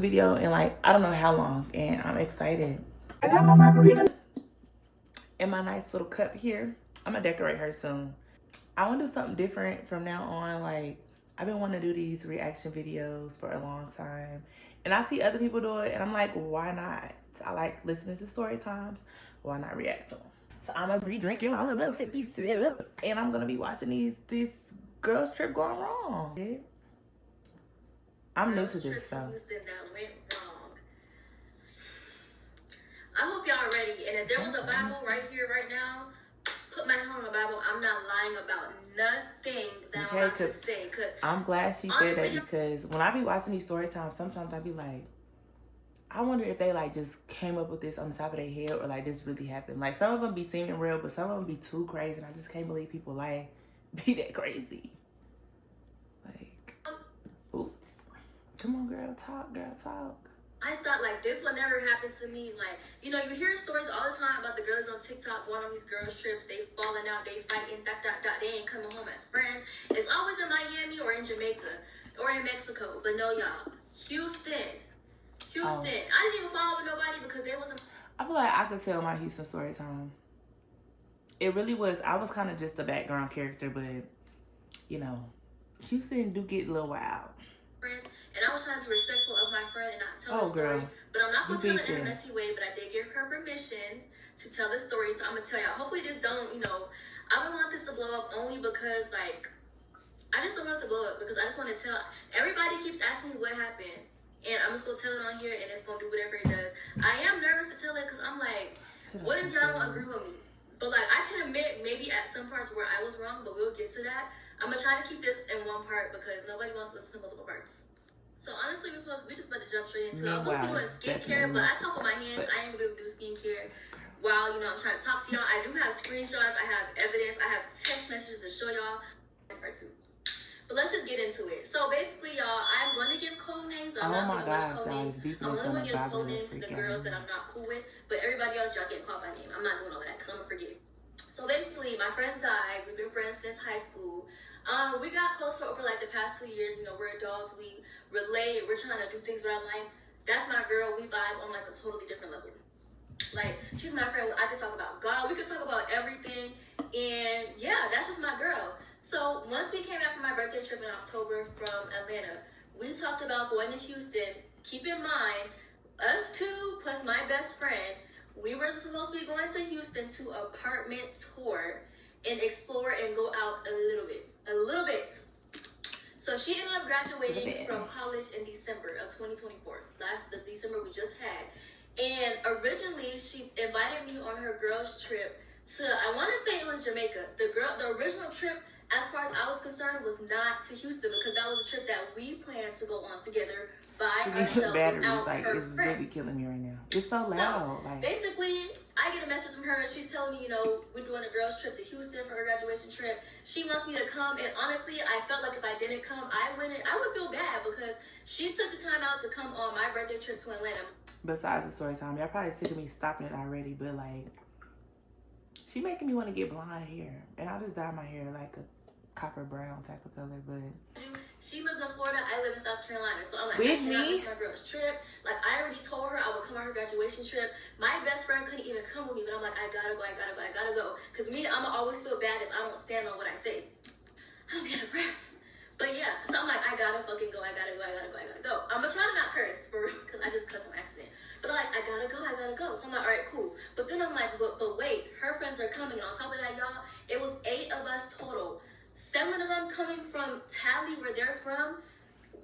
video in like, I don't know how long, and I'm excited. I got my margarita in my nice little cup here. I'm gonna decorate her soon. I want to do something different from now on. Like, I've been wanting to do these reaction videos for a long time, and I see other people do it, and I'm like, why not? I like listening to story times. Why not react to them? So I'm gonna be drinking all of those sippy sip, and I'm gonna be watching this girls trip going wrong. I'm new to this, so. That went wrong. I hope y'all are ready. And if there was a Bible right here, right now, put my hand on the Bible. I'm not lying about nothing that I'm about to say. Cause I'm glad she said that, because when I be watching these story times, sometimes I be like, I wonder if they like just came up with this on the top of their head, or like this really happened. Like, some of them be seeming real, but some of them be too crazy, and I just can't believe people like be that crazy. Like, ooh. Come on, girl, talk, girl, talk. I thought, like, this would never happen to me. Like, you know, you hear stories all the time about the girls on TikTok going on these girls' trips. They falling out, they fighting, they ain't coming home as friends. It's always in Miami or in Jamaica or in Mexico. But no, y'all. Houston. Oh. I didn't even follow with nobody because there wasn't... I feel like I could tell my Houston story time. It really was. I was kind of just a background character, but, you know, Houston do get a little wild. Friends. And I was trying to be respectful of my friend and not tell the story. Girl. But I'm not going to tell it in a messy way, but I did give her permission to tell the story. So I'm going to tell y'all. Hopefully this don't, you know, I don't want this to blow up only because, like, I just don't want it to blow up because I just want to tell. Everybody keeps asking me what happened. And I'm just going to tell it on here and it's going to do whatever it does. I am nervous to tell it because I'm like, what if y'all don't agree with me? But, like, I can admit maybe at some parts where I was wrong, but we'll get to that. I'm going to try to keep this in one part because nobody wants to listen to multiple parts. So honestly, we just about to jump straight into it. I'm supposed to be doing skincare, but I talk with my hands. I ain't gonna be able to do skincare while, you know, I'm trying to talk to y'all. I do have screenshots. I have evidence. I have text messages to show y'all. But let's just get into it. So basically, y'all, I'm going to give code names. I'm not going to give code names. I'm only going to give code names to the girls that I'm not cool with. But everybody else, y'all getting called by name. I'm not doing all of that because I'm going to forget. So basically, my friend Zai, we've been friends since high school. We got closer over like the past 2 years. You know, we're adults. We relate. We're trying to do things with our life. That's my girl. We vibe on like a totally different level. Like, she's my friend. I could talk about God. We could talk about everything. And yeah, that's just my girl. So once we came back from my birthday trip in October from Atlanta, we talked about going to Houston. Keep in mind, us two plus my best friend, we were supposed to be going to Houston to apartment tour and explore and go out a little bit. So she ended up graduating from college in December of 2024. That's the December we just had. And originally she invited me on her girls trip to, I want to say it was Jamaica. The original trip, as far as I was concerned, was not to Houston because that was a trip that we planned to go on together by ourselves without like, her it's friends. Really killing me right now. It's so loud. So, basically, I get a message from her. She's telling me, you know, we're doing a girls trip to Houston for her graduation trip. She wants me to come, and honestly, I felt like if I didn't come, I would feel bad because she took the time out to come on my birthday trip to Atlanta. Besides the story time, y'all probably sick of me stopping it already, but like, she making me want to get blonde hair, and I just dye my hair like a copper brown type of color. But she lives in Florida, I live in South Carolina, so I'm like, with I cannot miss my girl's trip. Like, I already told her I would come on her graduation trip. My best friend couldn't even come with me, but I'm like, I gotta go. Because me, I'ma always feel bad if I don't stand on what I say. I'll be out of breath. But yeah, so I'm like, I gotta fucking go. I gotta go. I'm gonna try to not curse for real, because I just cussed on accident. But I'm like, I gotta go. So I'm like, all right, cool. But then I'm like, but wait, her friends are coming. And on top of that, y'all, it was 8 of us total. 7 of them coming from Tally, where they're from.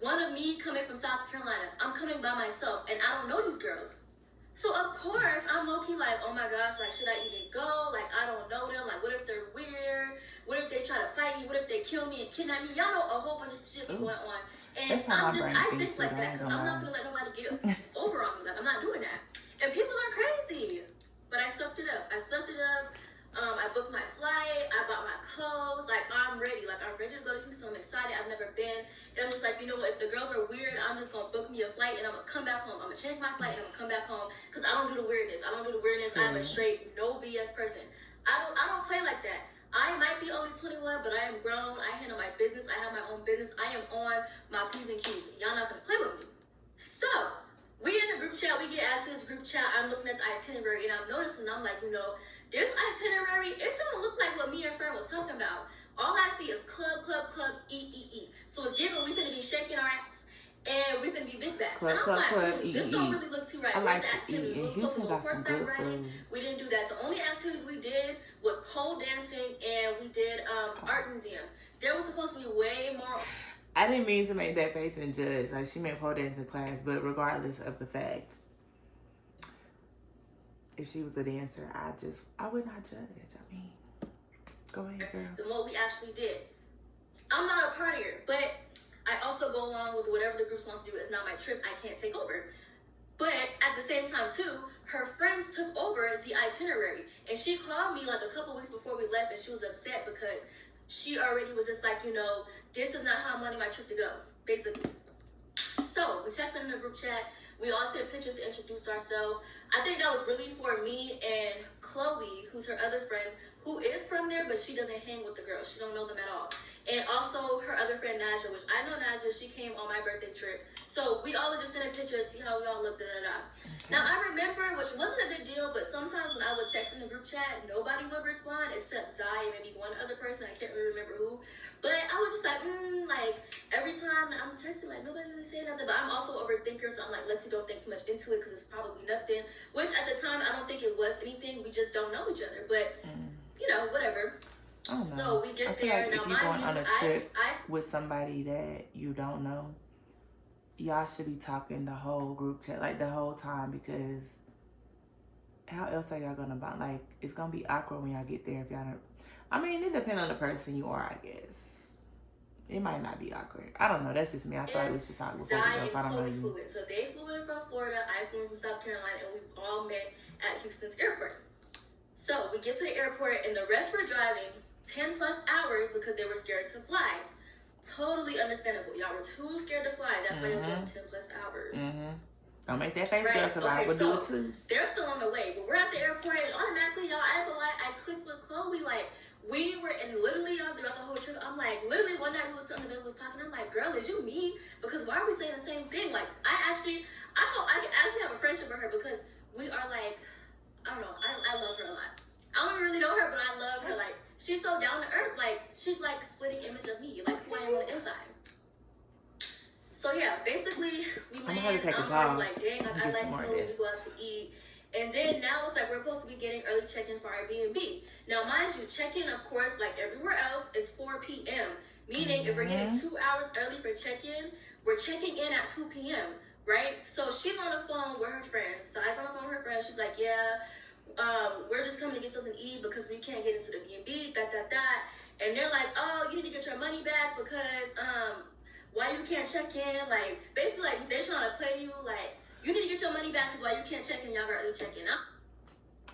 1 of me coming from South Carolina. I'm coming by myself, and I don't know these girls. So of course, I'm low-key like, oh my gosh, like, should I even go? Like, I don't know them. Like, what if they're weird? What if they try to fight me? What if they kill me and kidnap me? Y'all know a whole bunch of shit be going on. And I think like that because I'm not gonna let nobody get over on me. Like, I'm not doing that. And people are crazy. But I sucked it up. I booked my flight. I bought my clothes. Like, I'm ready. Like, I'm ready to go to Houston. I'm excited. I've never been. And I'm just like, you know what? If the girls are weird, I'm just going to book me a flight and I'm going to come back home. I'm going to change my flight and I'm going to come back home because I don't do the weirdness. I'm a straight, no BS person. I don't play like that. I might be only 21, but I am grown. I handle my business. I have my own business. I am on my P's and Q's. Y'all not going to play with me. So, we in the group chat, we get added to this group chat. I'm looking at the itinerary and I'm noticing, I'm like, you know, this itinerary, it don't look like what me and friend was talking about. All I see is club, club, club, eat. So it's given we finna be shaking our ass and we finna be big bags. Club, and I'm club, like, club, eat, this don't really look too right. I like the to activities? eat. And Houston got some good food. We didn't do that. The only activities we did was pole dancing and we did art museum. There was supposed to be way more. I didn't mean to make that face and judge. Like, she meant pole dancing class, but regardless of the facts, if she was a dancer, I would not judge. I mean, go ahead, girl. Than what we actually did. I'm not a partier, but I also go along with whatever the group wants to do. It's not my trip. I can't take over. But at the same time, too, her friends took over the itinerary. And she called me like a couple weeks before we left, and she was upset because she already was just like, you know, this is not how I wanted my trip to go, basically. So we texted in the group chat. We all sent pictures to introduce ourselves. I think that was really for me and Chloe, who's her other friend, who is from there, but she doesn't hang with the girls. She don't know them at all. And also her other friend, Naja, which I know Naja, she came on my birthday trip. So we always just send a picture to see how we all look, da-da-da. Okay. Now, I remember, which wasn't a big deal, but sometimes when I would text in the group chat, nobody would respond except Zai and maybe one other person. I can't really remember who. But I was just like, like, every time I'm texting, like, nobody really saying nothing. But I'm also a overthinker, so I'm like, Lexi, don't think too much into it because it's probably nothing. Which, at the time, I don't think it was anything. We just don't know each other. But, you know, whatever. I don't know. So we get I feel there. like now, if you're going on a trip I with somebody that you don't know, y'all should be talking the whole group chat, like the whole time, because how else are y'all gonna bond? Like, it's gonna be awkward when y'all get there if y'all don't. I mean, it depends on the person you are, I guess. It might not be awkward. I don't know. That's just me. I feel like we should talk before we go if I don't know you. So they flew in from Florida, I flew in from South Carolina, and we all met at Houston's airport. So we get to the airport, and the rest were driving 10 plus hours because they were scared to fly. Totally understandable. Y'all were too scared to fly. That's why you're driving 10 plus hours. Don't make that face, girl, because I would do it too. They're still on the way, but we're at the airport, and automatically, y'all, I clicked with Chloe. Like, we were in literally all throughout the whole trip. I'm like, literally one night we was something that was talking. I'm like, girl, is you me? Because why are we saying the same thing? Like, I hope I can actually have a friendship with her because we are like, I don't know, I love her a lot. I don't really know her, but I love her. Like, she's so down to earth. Like, she's like a splitting image of me, like who I am on the inside. So yeah, basically, we land. I'm like, dang, I like Chloe, we go out to eat. And then now it's like we're supposed to be getting early check-in for our B&B. Now, mind you, check-in, of course, like everywhere else, is 4 p.m. Meaning, if we're getting 2 hours early for check-in, we're checking in at 2 p.m., right? So she's on the phone with her friends. Sai's on the phone with her friends. She's like, yeah, we're just coming to get something to eat because we can't get into the B&B, And they're like, oh, you need to get your money back because, why you can't check in? Like, basically, like, they're trying to play you, like, you need to get your money back because why you can't check in, y'all got early check-in.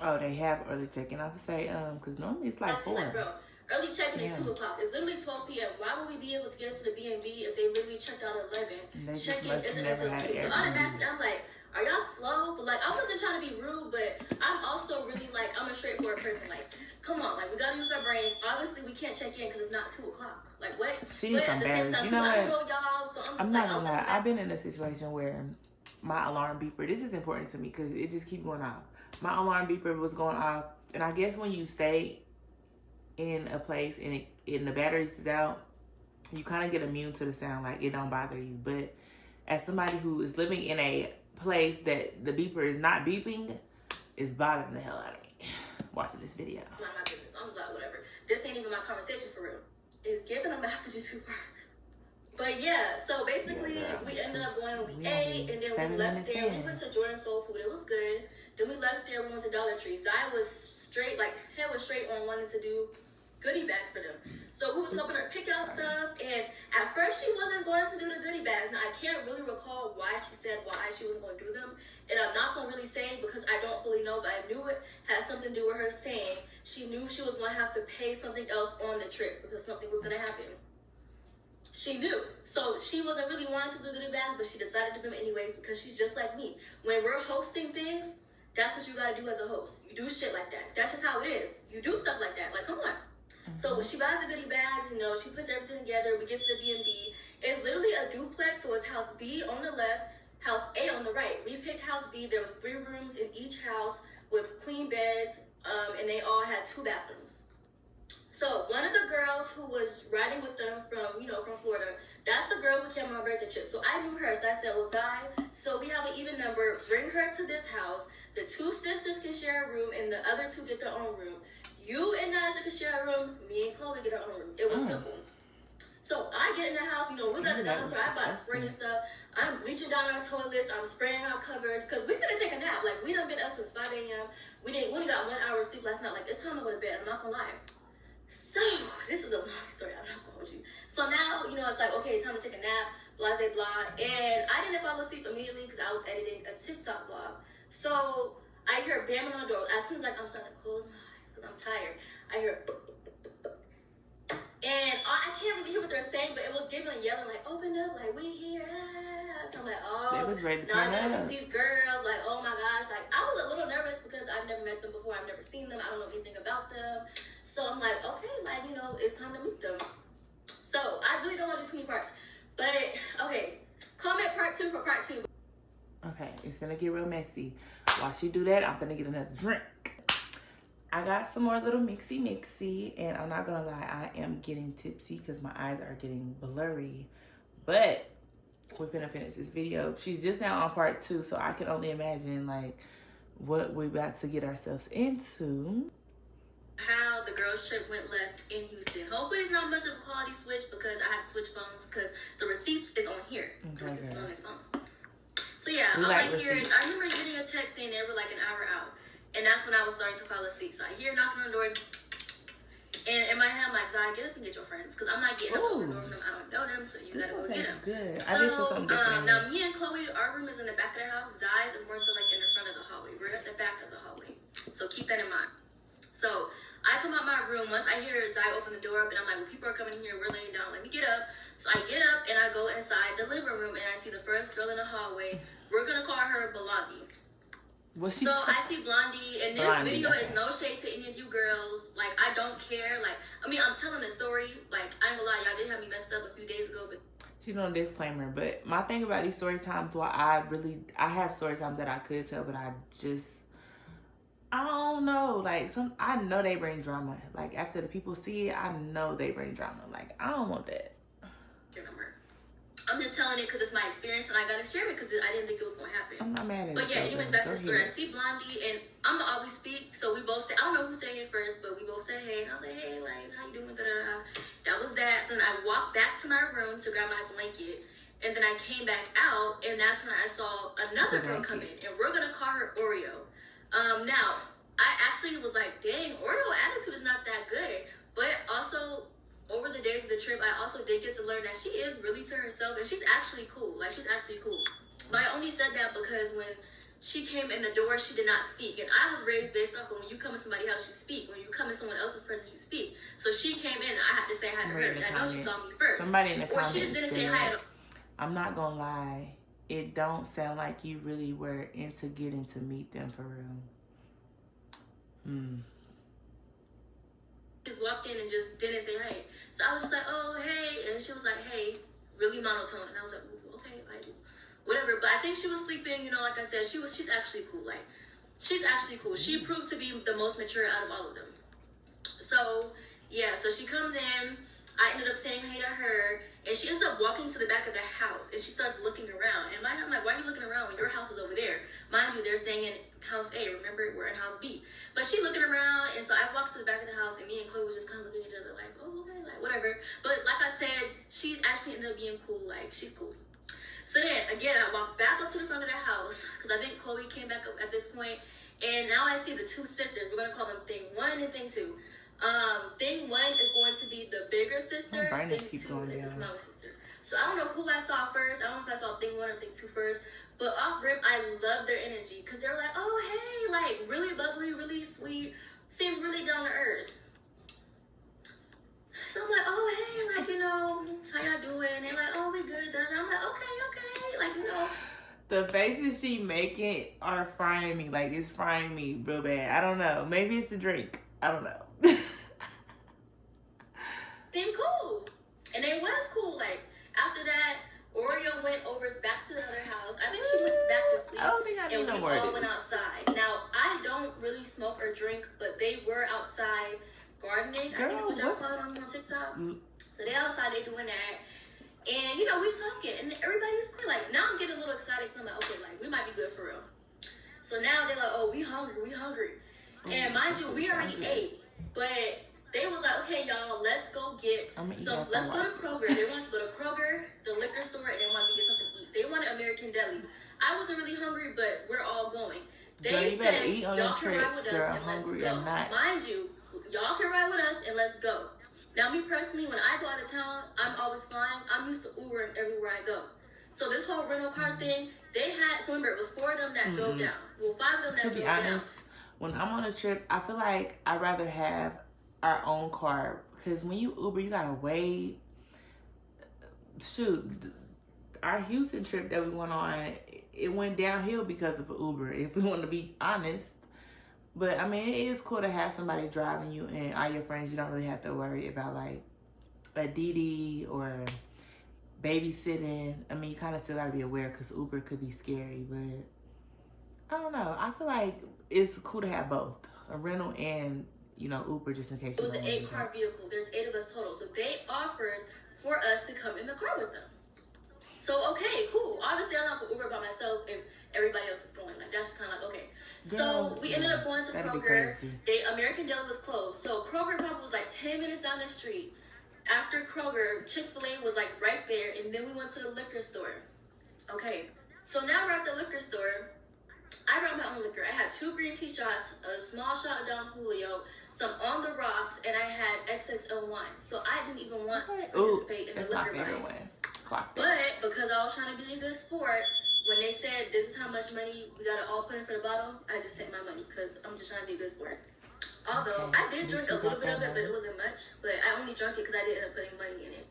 Oh, they have early check-in. I would say, because normally it's like 4. Like, bro, early check-in is 2 o'clock. It's literally 12 p.m. Why would we be able to get into the B&B if they literally checked out at 11? They just check-in must have isn't never until had 2. So automatically, I'm like, are y'all slow? But, like, I wasn't trying to be rude, but I'm also really, like, I'm a straightforward person. Like, come on, like, we gotta use our brains. Obviously, we can't check in because it's not 2 o'clock. Like, what? She's embarrassed. You know what? I'm not gonna lie. I've been in a situation where my alarm beeper, this is important to me because it just keeps going off. My alarm beeper was going off, and I guess when you stay in a place and the batteries is out, you kind of get immune to the sound, like it don't bother you. But as somebody who is living in a place that the beeper is not beeping, it's bothering the hell out of me watching this video. My goodness, I'm just like, whatever. This ain't even my conversation for real. It's giving them after the 2 parts. But yeah, so basically we ended up going, we ate, and then we left there. We went to Jordan Soul Food. It was good. Then we left there. We went to Dollar Tree. Zai was straight, like, head was straight on wanting to do goodie bags for them. So we was helping her pick out stuff. And at first she wasn't going to do the goodie bags. Now I can't really recall why she said why she wasn't going to do them. And I'm not going to really say because I don't fully know, but I knew it had something to do with her saying she knew she was going to have to pay something else on the trip because something was going to happen. She knew. So she wasn't really wanting to do goodie bags, but she decided to do them anyways because she's just like me. When we're hosting things, that's what you gotta do as a host. You do shit like that. That's just how it is. You do stuff like that. Like, come on. So when she buys the goodie bags, you know, she puts everything together. We get to the B&B. It's literally a duplex, so it's house B on the left, house A on the right. We picked house B. There was 3 rooms in each house with queen beds, and they all had 2 bathrooms. So one of the girls who was riding with them from Florida, that's the girl who came on our birthday trip. So I knew her, so I said, well, Zai, so we have an even number. Bring her to this house. The 2 sisters can share a room, and the other 2 get their own room. You and Naza can share a room. Me and Chloe get our own room. It was simple. So I get in the house, we was at the dollar store. I bought spray and stuff. I'm bleaching down our toilets. I'm spraying our covers because we couldn't take a nap. Like, we done been up since 5 a.m. We only got 1 hour of sleep last night. Like, it's time to go to bed. I'm not gonna lie. So this is a long story. I'm not gonna hold you. So now, it's like, okay, time to take a nap. Blah, blah, blah. And I didn't fall asleep immediately because I was editing a TikTok vlog. So I hear banging on the door. As soon as I'm starting to close my eyes because I'm tired, I hear. And I can't really hear what they're saying, but it was giving yelling, like, open up, like, we here. So I'm like, oh, they was ready to now turn I gotta up. meet these girls, like, oh my gosh. Like, I was a little nervous because I've never met them before. I've never seen them. I don't know anything about them. So I'm like, okay, like, it's time to meet them. So I really don't want to do too many parts. But, okay, comment part 2 for part 2. Okay, it's gonna get real messy. While she do that, I'm gonna get another drink. I got some more little mixy, and I'm not gonna lie, I am getting tipsy because my eyes are getting blurry. But we're gonna finish this video. She's just now on part 2, so I can only imagine like what we're about to get ourselves into. How the girls trip went left in Houston. Hopefully it's not much of a quality switch because I have to switch phones because the receipts is on here. The receipts is on his phone. So yeah, all I hear is, I remember getting a text saying they were like an hour out. And that's when I was starting to fall asleep. So I hear knocking on the door. And in my head, I'm like, Zai, get up and get your friends. Because I'm not getting up over the door from them. I don't know them, so you gotta go get them. Good. So, I did put something different now me and Chloe, our room is in the back of the house. Zai's is more so like in the front of the hallway. We're at the back of the hallway. So keep that in mind. So I come out my room. Once I hear Zai open the door up, and I'm like, well, people are coming here. We're laying down. Let me get up. So I get up, and I go inside the living room, and I see the first girl in the hallway. We're going to call her Blondie. So I see Blondie, and this video is no shade to any of you girls. Like, I don't care. Like, I mean, I'm telling a story. Like, I ain't gonna lie, y'all did have me messed up a few days ago, but she's doing a disclaimer. But my thing about these story times, I have story times that I could tell, but I don't know. Like, I know they bring drama. Like, after the people see it, I know they bring drama. Like, I don't want that. I'm just telling it because it's my experience, and I gotta share it because I didn't think it was gonna happen. I'm not mad at it. But yeah, anyways, back to the story. I see Blondie, and I'm gonna always speak. So we both said, I don't know who said it first, but we both said hey. And I was like, hey, like, how you doing? Da-da-da. That was that. So then I walked back to my room to grab my blanket, and then I came back out, and that's when I saw another girl come in, and we're gonna call her Oreo. Now, I actually was like, dang, Oreo attitude is not that good. But also, over the days of the trip, I also did get to learn that she is really to herself, and she's actually cool. Like, she's actually cool. But I only said that because when she came in the door, she did not speak. And I was raised based off of when you come in somebody else, you speak. When you come in someone else's presence, you speak. So she came in, and I had to say hi to her. And I know she saw me first. Somebody in the comments. Or she just didn't say hi at all. I'm not gonna lie. It don't sound like you really were into getting to meet them for real. Just walked in and just didn't say hey. So I was just like, oh, hey. And she was like, hey, really monotone. And I was like, ooh, okay, like, whatever. But I think she was sleeping, like I said, she's actually cool. Like, she's actually cool. She proved to be the most mature out of all of them. So, yeah, so she comes in. I ended up saying hey to her. And she ends up walking to the back of the house. And she starts looking around. And I'm like, why are you looking around when your house is over there? Mind you, they're staying in house A. Remember, we're in house B. But she looking around. And so I walked to the back of the house. And me and Chloe was just kind of looking at each other like, oh, okay, like, whatever. But like I said, she's actually ended up being cool. Like, she's cool. So then, again, I walked back up to the front of the house. Because I think Chloe came back up at this point. And now I see the 2 sisters. We're going to call them Thing 1 and Thing 2. Thing 1 is going to be the bigger sister. Thing 2 is the smaller sister. So I don't know who I saw first. I don't know if I saw Thing 1 or Thing 2 first. But off rip, I love their energy. Because they're like, oh, hey, like, really bubbly, really sweet. Seem really down to earth. So I'm like, oh, hey, like, how y'all doing? They're like, oh, we good. And I'm like, okay. Like, The faces she making are frying me. Like, it's frying me real bad. I don't know. Maybe it's the drink. I don't know. Seemed cool. And they was cool. Like, after that, Oreo went over back to the other house. I think she went back to sleep. I don't think I need and no we more. all went outside. Now, I don't really smoke or drink, but they were outside gardening. Girl, I think it's what y'all call it on TikTok. So they outside, they doing that. And, you know, we talking. And everybody's cool. Like, now I'm getting a little excited because I'm like, okay, like, we might be good for real. So now they're like, oh, we hungry. And mind you, we already ate. But they was like, okay, y'all, let's go get some. Let's go to Kroger. They wanted to go to Kroger, the liquor store, and they wanted to get something to eat. They wanted American Deli. I wasn't really hungry, but we're all going. They said, y'all can ride with us and let's go. Mind you, y'all can ride with us and let's go. Now, me personally, when I go out of town, I'm always flying. I'm used to Ubering everywhere I go. So this whole rental car thing, they had, so remember, it was 4 of them that drove down. Well, 5 of them that drove down. To be honest, when I'm on a trip, I feel like I'd rather have our own car. Because when you Uber, you gotta wait. Shoot, our Houston trip that we went on, it went downhill because of Uber, if we want to be honest. But, I mean, it is cool to have somebody driving you and all your friends. You don't really have to worry about, like, a DD or babysitting. I mean, you kind of still got to be aware because Uber could be scary. But, I don't know. I feel like it's cool to have both. A rental and, you know, Uber just in case. It was an 8-car vehicle. There's 8 of us total. So they offered for us to come in the car with them. So, okay, cool. Obviously, I'm not going to Uber by myself if everybody else is going. Like, that's just kind of like, okay. So, we ended up going to Kroger. American Deli was closed. So, Kroger probably was like 10 minutes down the street. After Kroger, Chick-fil-A was like right there. And then we went to the liquor store. Okay. So, now we're at the liquor store. I brought my own liquor. I had 2 green tea shots, a small shot of Don Julio, some On the Rocks, and I had XXL wine. So, I didn't even want to participate in the liquor line. But because I was trying to be a good sport, when they said this is how much money we gotta all put in for the bottle, I just sent my money because I'm just trying to be a good sport. Although I did drink a little bit of it, but it wasn't much. But I only drank it because I didn't end up putting money in it.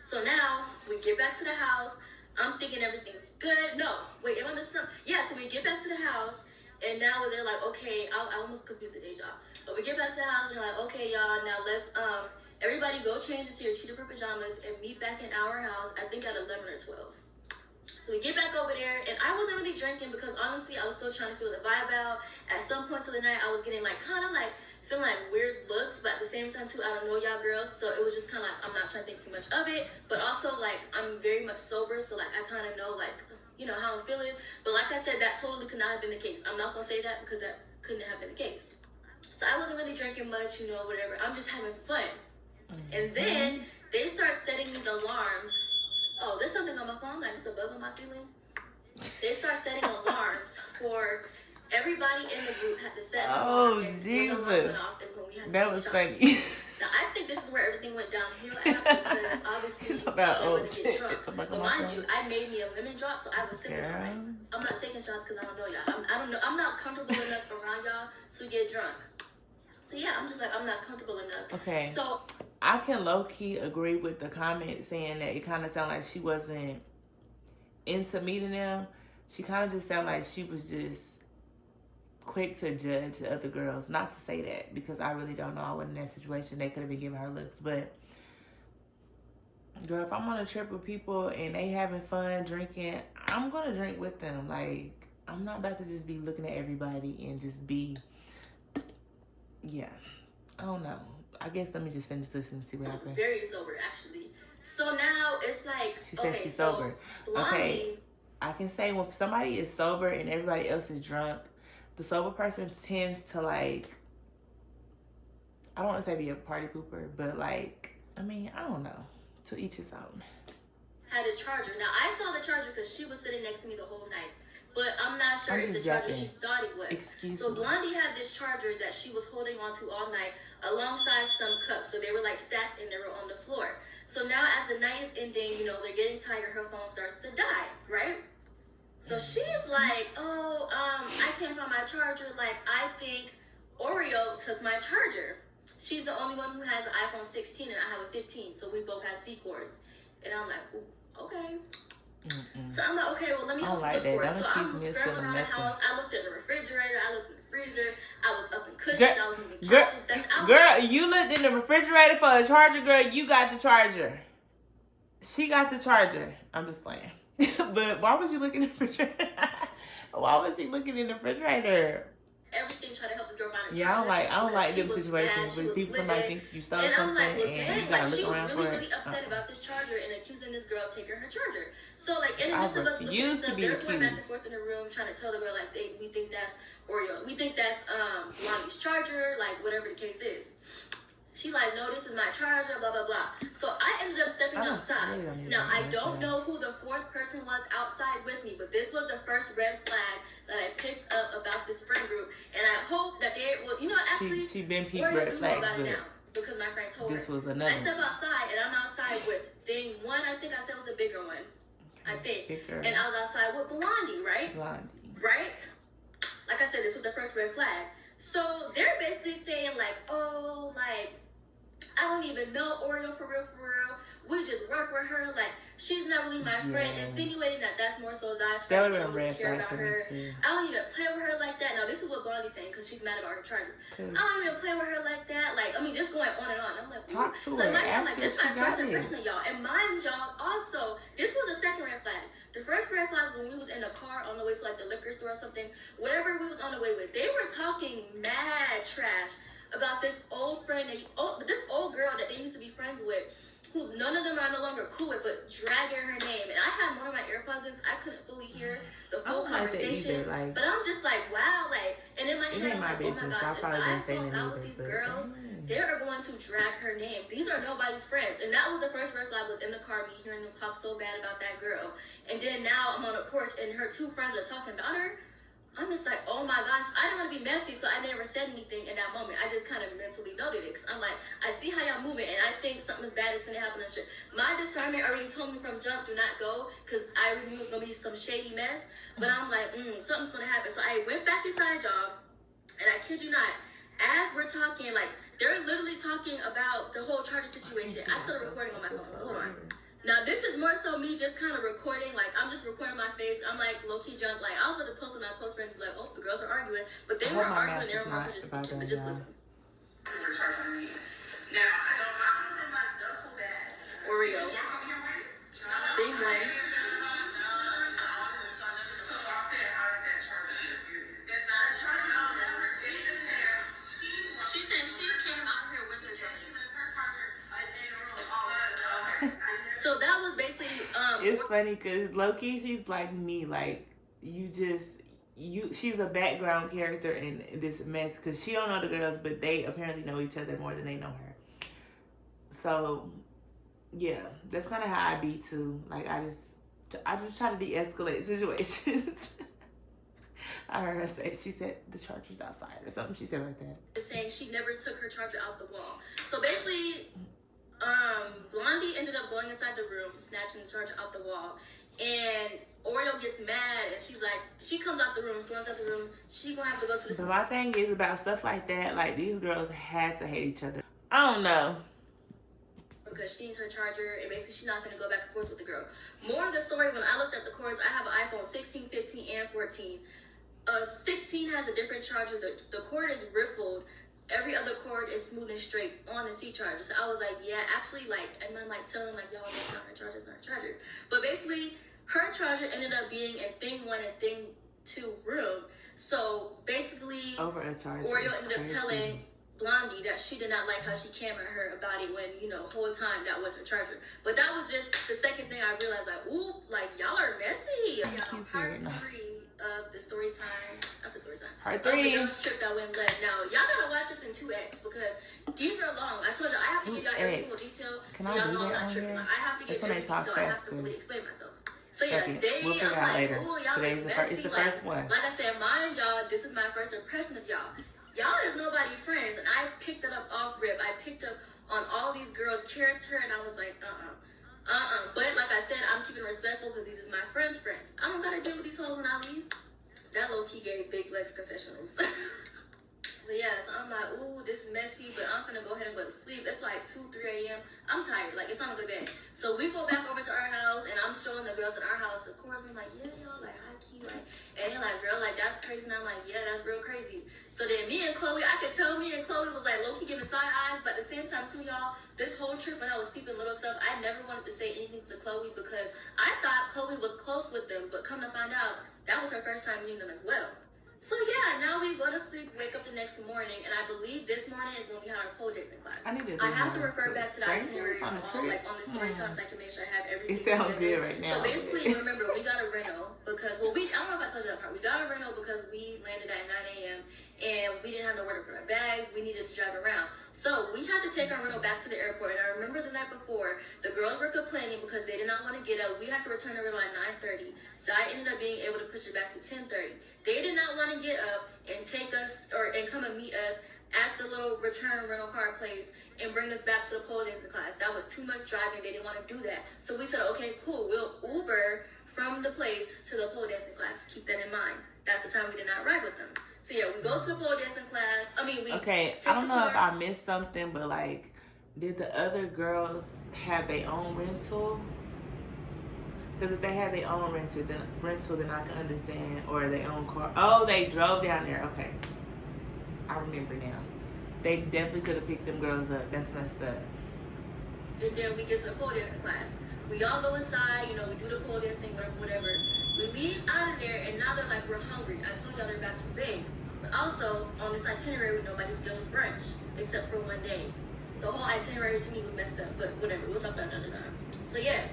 So now we get back to the house. I'm thinking everything's good. No, wait, am I missing something? Yeah, so we get back to the house, and now they're like, okay, I almost confused the day job. But we get back to the house and they're like, okay, y'all, now let's everybody go change into your cheetah print pajamas and meet back in our house, I think at 11 or 12. So we get back over there, and I wasn't really drinking because honestly, I was still trying to feel the vibe out. At some points of the night, I was getting like kind of like feeling like weird looks, but at the same time too, I don't know y'all girls, so it was just kind of like I'm not trying to think too much of it, but also like I'm very much sober, so like I kind of know like, you know, how I'm feeling. But like I said, that totally could not have been the case. I'm not gonna say that because that couldn't have been the case. So I wasn't really drinking much, you know, whatever. I'm just having fun. And then they start setting these alarms. Oh, there's something on my phone. Like, there's a bug on my ceiling. They start setting alarms for everybody in the group had to set an alarm. Oh, Jesus. That was funny. Now, I think this is where everything went downhill at because obviously I wanted to get drunk. But mind you, I made me a lemon drop, so I was sipping it. Right? I'm not taking shots because I don't know y'all. I don't know. I'm not comfortable enough around y'all to get drunk. So yeah, I'm just like, I'm not comfortable enough. Okay. So I can low-key agree with the comment saying that it kind of sounded like she wasn't into meeting them. She kind of just sounded like she was just quick to judge the other girls. Not to say that, because I really don't know. I wasn't in that situation. They could have been giving her looks. But, girl, if I'm on a trip with people and they having fun drinking, I'm going to drink with them. Like, I'm not about to just be looking at everybody and just be... Yeah, I don't know. I guess let me just finish this and see what happens. Very sober, actually. So now it's like, she said she's sober. Blondie, okay, I can say when somebody is sober and everybody else is drunk, the sober person tends to like, I don't want to say be a party pooper, but like, I mean, I don't know. To each his own. Had a charger. Now I saw the charger because she was sitting next to me the whole night. But I'm not sure it's the charger she thought it was. So Blondie had this charger that she was holding on to all night alongside some cups. So they were like stacked and they were on the floor. So now as the night is ending, you know, they're getting tired. Her phone starts to die, right? So she's like, oh, I can't find my charger. Like, I think Oreo took my charger. She's the only one who has an iPhone 16 and I have a 15. So we both have C cords. And I'm like, ooh, okay. So I'm like, okay, well, let me look for it. So I'm scrambling around the house. I looked in the refrigerator. I looked in the freezer. I was up in cushions. I was moving chargers. Girl, you looked in the refrigerator for a charger, girl. You got the charger. She got the charger. I'm just playing. But why was you looking in the refrigerator? Why was she looking in the refrigerator? Everything trying to help this girl find her Yeah, charger. I don't like them situations where people, somebody thinks you stole something like, well, and you gotta like, look around for it. she was really upset about this charger and accusing this girl of taking her charger. So like in the midst of us looking at stuff, they're going back and forth in the room trying to tell the girl like we think that's Oreo. We think that's Lonnie's charger, like whatever the case is. She like, no, this is my charger, blah, blah, blah. So I ended up stepping outside. Now, I don't know who the fourth person was outside with me, but this was the first red flag that I picked up about this friend group. And I hope that they will, you know, actually, she been peeped red flags about it now because my friend told this her. Was another. I step outside, and I'm outside with thing one. I think I said was the bigger one. I think. Bigger. And I was outside with Blondie, right? Blondie. Right? Like I said, this was the first red flag. So they're basically saying like, oh, like, I don't even know Oreo for real. We just work with her. Like, she's not really my friend. Insinuating that that's more so Zai's friend. I don't really care about her. I don't even play with her like that. Now, this is what Blondie's saying because she's mad about her charger. I don't even play with her like that. Like, I mean, just going on and on. I'm like, talk to so her. I'm like, this is my first impression of y'all. And mind y'all, also, this was the second red flag. The first red flag was when we was in a car on the way to like the liquor store or something. Whatever we was on the way with, they were talking mad trash about this old friend, this old girl that they used to be friends with, who none of them are no longer cool with, but dragging her name. And I had one of my AirPods in, so I couldn't fully hear the full conversation. But I'm just like, wow, like, and in my head, I'm like, oh my gosh, if I falls out with these girls, they are going to drag her name. These are nobody's friends. And that was the first red flag, was in the car, me hearing them talk so bad about that girl. And then now I'm on a porch, and her two friends are talking about her. I'm just like, oh my gosh, I didn't want to be messy, so I never said anything in that moment. I just kind of mentally noted it. Cause I'm like, I see how y'all moving, and I think something bad is going to happen and shit. My discernment already told me from jump, do not go, because I already knew it was going to be some shady mess. But I'm like, something's going to happen. So I went back inside, y'all, and I kid you not, as we're talking, like, they're literally talking about the whole charger situation. I started recording on my phone, so hold on. Now, this is more so me just kind of recording, like, I'm just recording my face. I'm, like, low-key drunk. Like, I was about to post with my close friends and be like, oh, the girls are arguing. But they weren't arguing. They were mostly just speaking. But just listen. Now, I don't know what's in my duffel bag. Oreo. Big one. So I said, how did that charger get? That's not a charger. She said she came out here with her charger. So that was basically it's funny because low-key she's like me, like she's a background character in this mess because she don't know the girls, but they apparently know each other more than they know her. So yeah, that's kind of how I be too. Like I just try to de-escalate situations. I heard her say, she said the charger's outside or something. She said like that. Saying she never took her charger out the wall. So basically, Blondie ended up going inside the room, snatching the charger out the wall, and Oreo gets mad, and she's like, she comes out the room, storms out the room, she gonna have to go to the... So my thing is about stuff like that, like these girls had to hate each other. I don't know. Because she needs her charger, and basically she's not gonna go back and forth with the girl. More of the story, when I looked at the cords, I have an iPhone 16, 15, and 14. 16 has a different charger. The cord is riffled. Every other cord is smooth and straight on the C charger. So I was like, yeah, actually, like, and I'm like telling like, y'all, that's not her charger, it's not her charger. But basically, her charger ended up being in thing 1 and thing 2 room. So basically, Oreo ended up telling Blondie that she did not like how she came at her about it when, you know, whole time that was her charger. But that was just the second thing I realized, like, ooh, like, y'all are messy. Part 3 of the story time, not the story time. Part 3. The trip that went left. Now, y'all gotta watch this in 2x because these are long. I told y'all I have to give y'all every single detail. Can so I y'all do know that I'm not on tripping. here? Like, I have to give every detail. I have to fully explain myself. So yeah, we'll figure out later. Ooh, y'all Today's messy. it's the first one. Like I said, mind y'all, this is my first impression of y'all. Y'all is nobody friends, and I picked it up off rip. I picked up on all these girls' character, and I was like, But like I said, I'm keeping respectful because these is my friends' friends. I don't gotta deal with these hoes when I leave. That low-key gave big legs confessionals. But yeah, so I'm like, ooh, this is messy, but I'm finna go ahead and go to sleep. It's like 2, 3 a.m. I'm tired. Like, it's time to go to bed. So we go back over to our house, and I'm showing the girls in our house the chorus. I'm like, yeah, y'all, like, high key, like, and they're like, girl, like, that's crazy. And I'm like, yeah, that's real crazy. So then me and Chloe, I could tell me and Chloe was like low-key giving side eyes, but at the same time too, y'all, this whole trip when I was peeping little stuff, I never wanted to say anything to Chloe because I thought Chloe was close with them, but come to find out, that was her first time meeting them as well. So yeah, now we go to sleep, wake up the next morning, and I believe this morning is when we had our pole days in class. I have to refer back to the itinerary on the story time so I can make sure I have everything. It sounds good right now. So basically, remember, we got a rental because, I don't know if I told you that part. We got a rental because we landed at 9 a.m. and we didn't have nowhere to put our bags. We needed to drive around. So we had to take our rental back to the airport. And I remember the night before, the girls were complaining because they did not want to get up. We had to return the rental at 9:30. So I ended up being able to push it back to 10:30. They did not want to get up and take us and come and meet us at the little return rental car place and bring us back to the pole dancing class. That was too much driving. They didn't want to do that. So we said, okay, cool. We'll Uber from the place to the pole dancing class. Keep that in mind. That's the time we did not ride with them. So yeah, we go to the pole dancing class. Okay, I don't know if I missed something, but like, did the other girls have their own rental? Because if they had their own rental, then I can understand, or their own car. Oh, they drove down there. Okay, I remember now. They definitely could have picked them girls up. That's messed up. And then we get to the pole dancing class. We all go inside, we do the pole dancing, whatever. We leave out of there, and now they're like, we're hungry. I told y'all their backs were big. But also, on this itinerary, nobody scheduled brunch, except for one day. The whole itinerary to me was messed up, but whatever. We'll talk about it another time. So yes,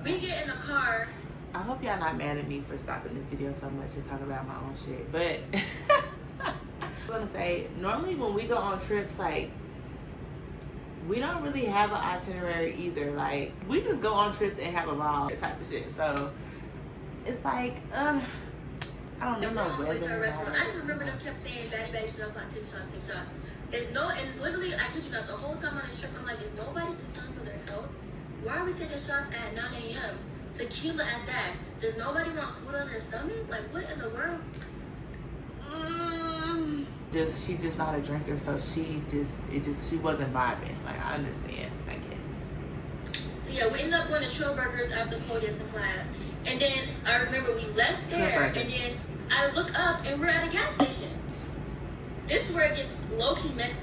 we get in the car. I hope y'all not mad at me for stopping this video so much to talk about my own shit, but I'm gonna say, normally when we go on trips, like, we don't really have an itinerary either. Like, we just go on trips and have a ball type of shit. So it's like, I don't know weather. I just remember them kept saying, "Batty, shut up, take shots." And literally, I kid you not, the whole time on this trip, I'm like, is nobody concerned for their health? Why are we taking shots at 9 a.m.? Tequila at that. Does nobody want food on their stomach? Like, what in the world? She's just not a drinker, so she wasn't vibing. Like, I understand, I guess. So yeah, we ended up going to Trill Burgers after pole dancing class. And then I remember we left there, and then I look up and we're at a gas station. This is where it gets low-key messy.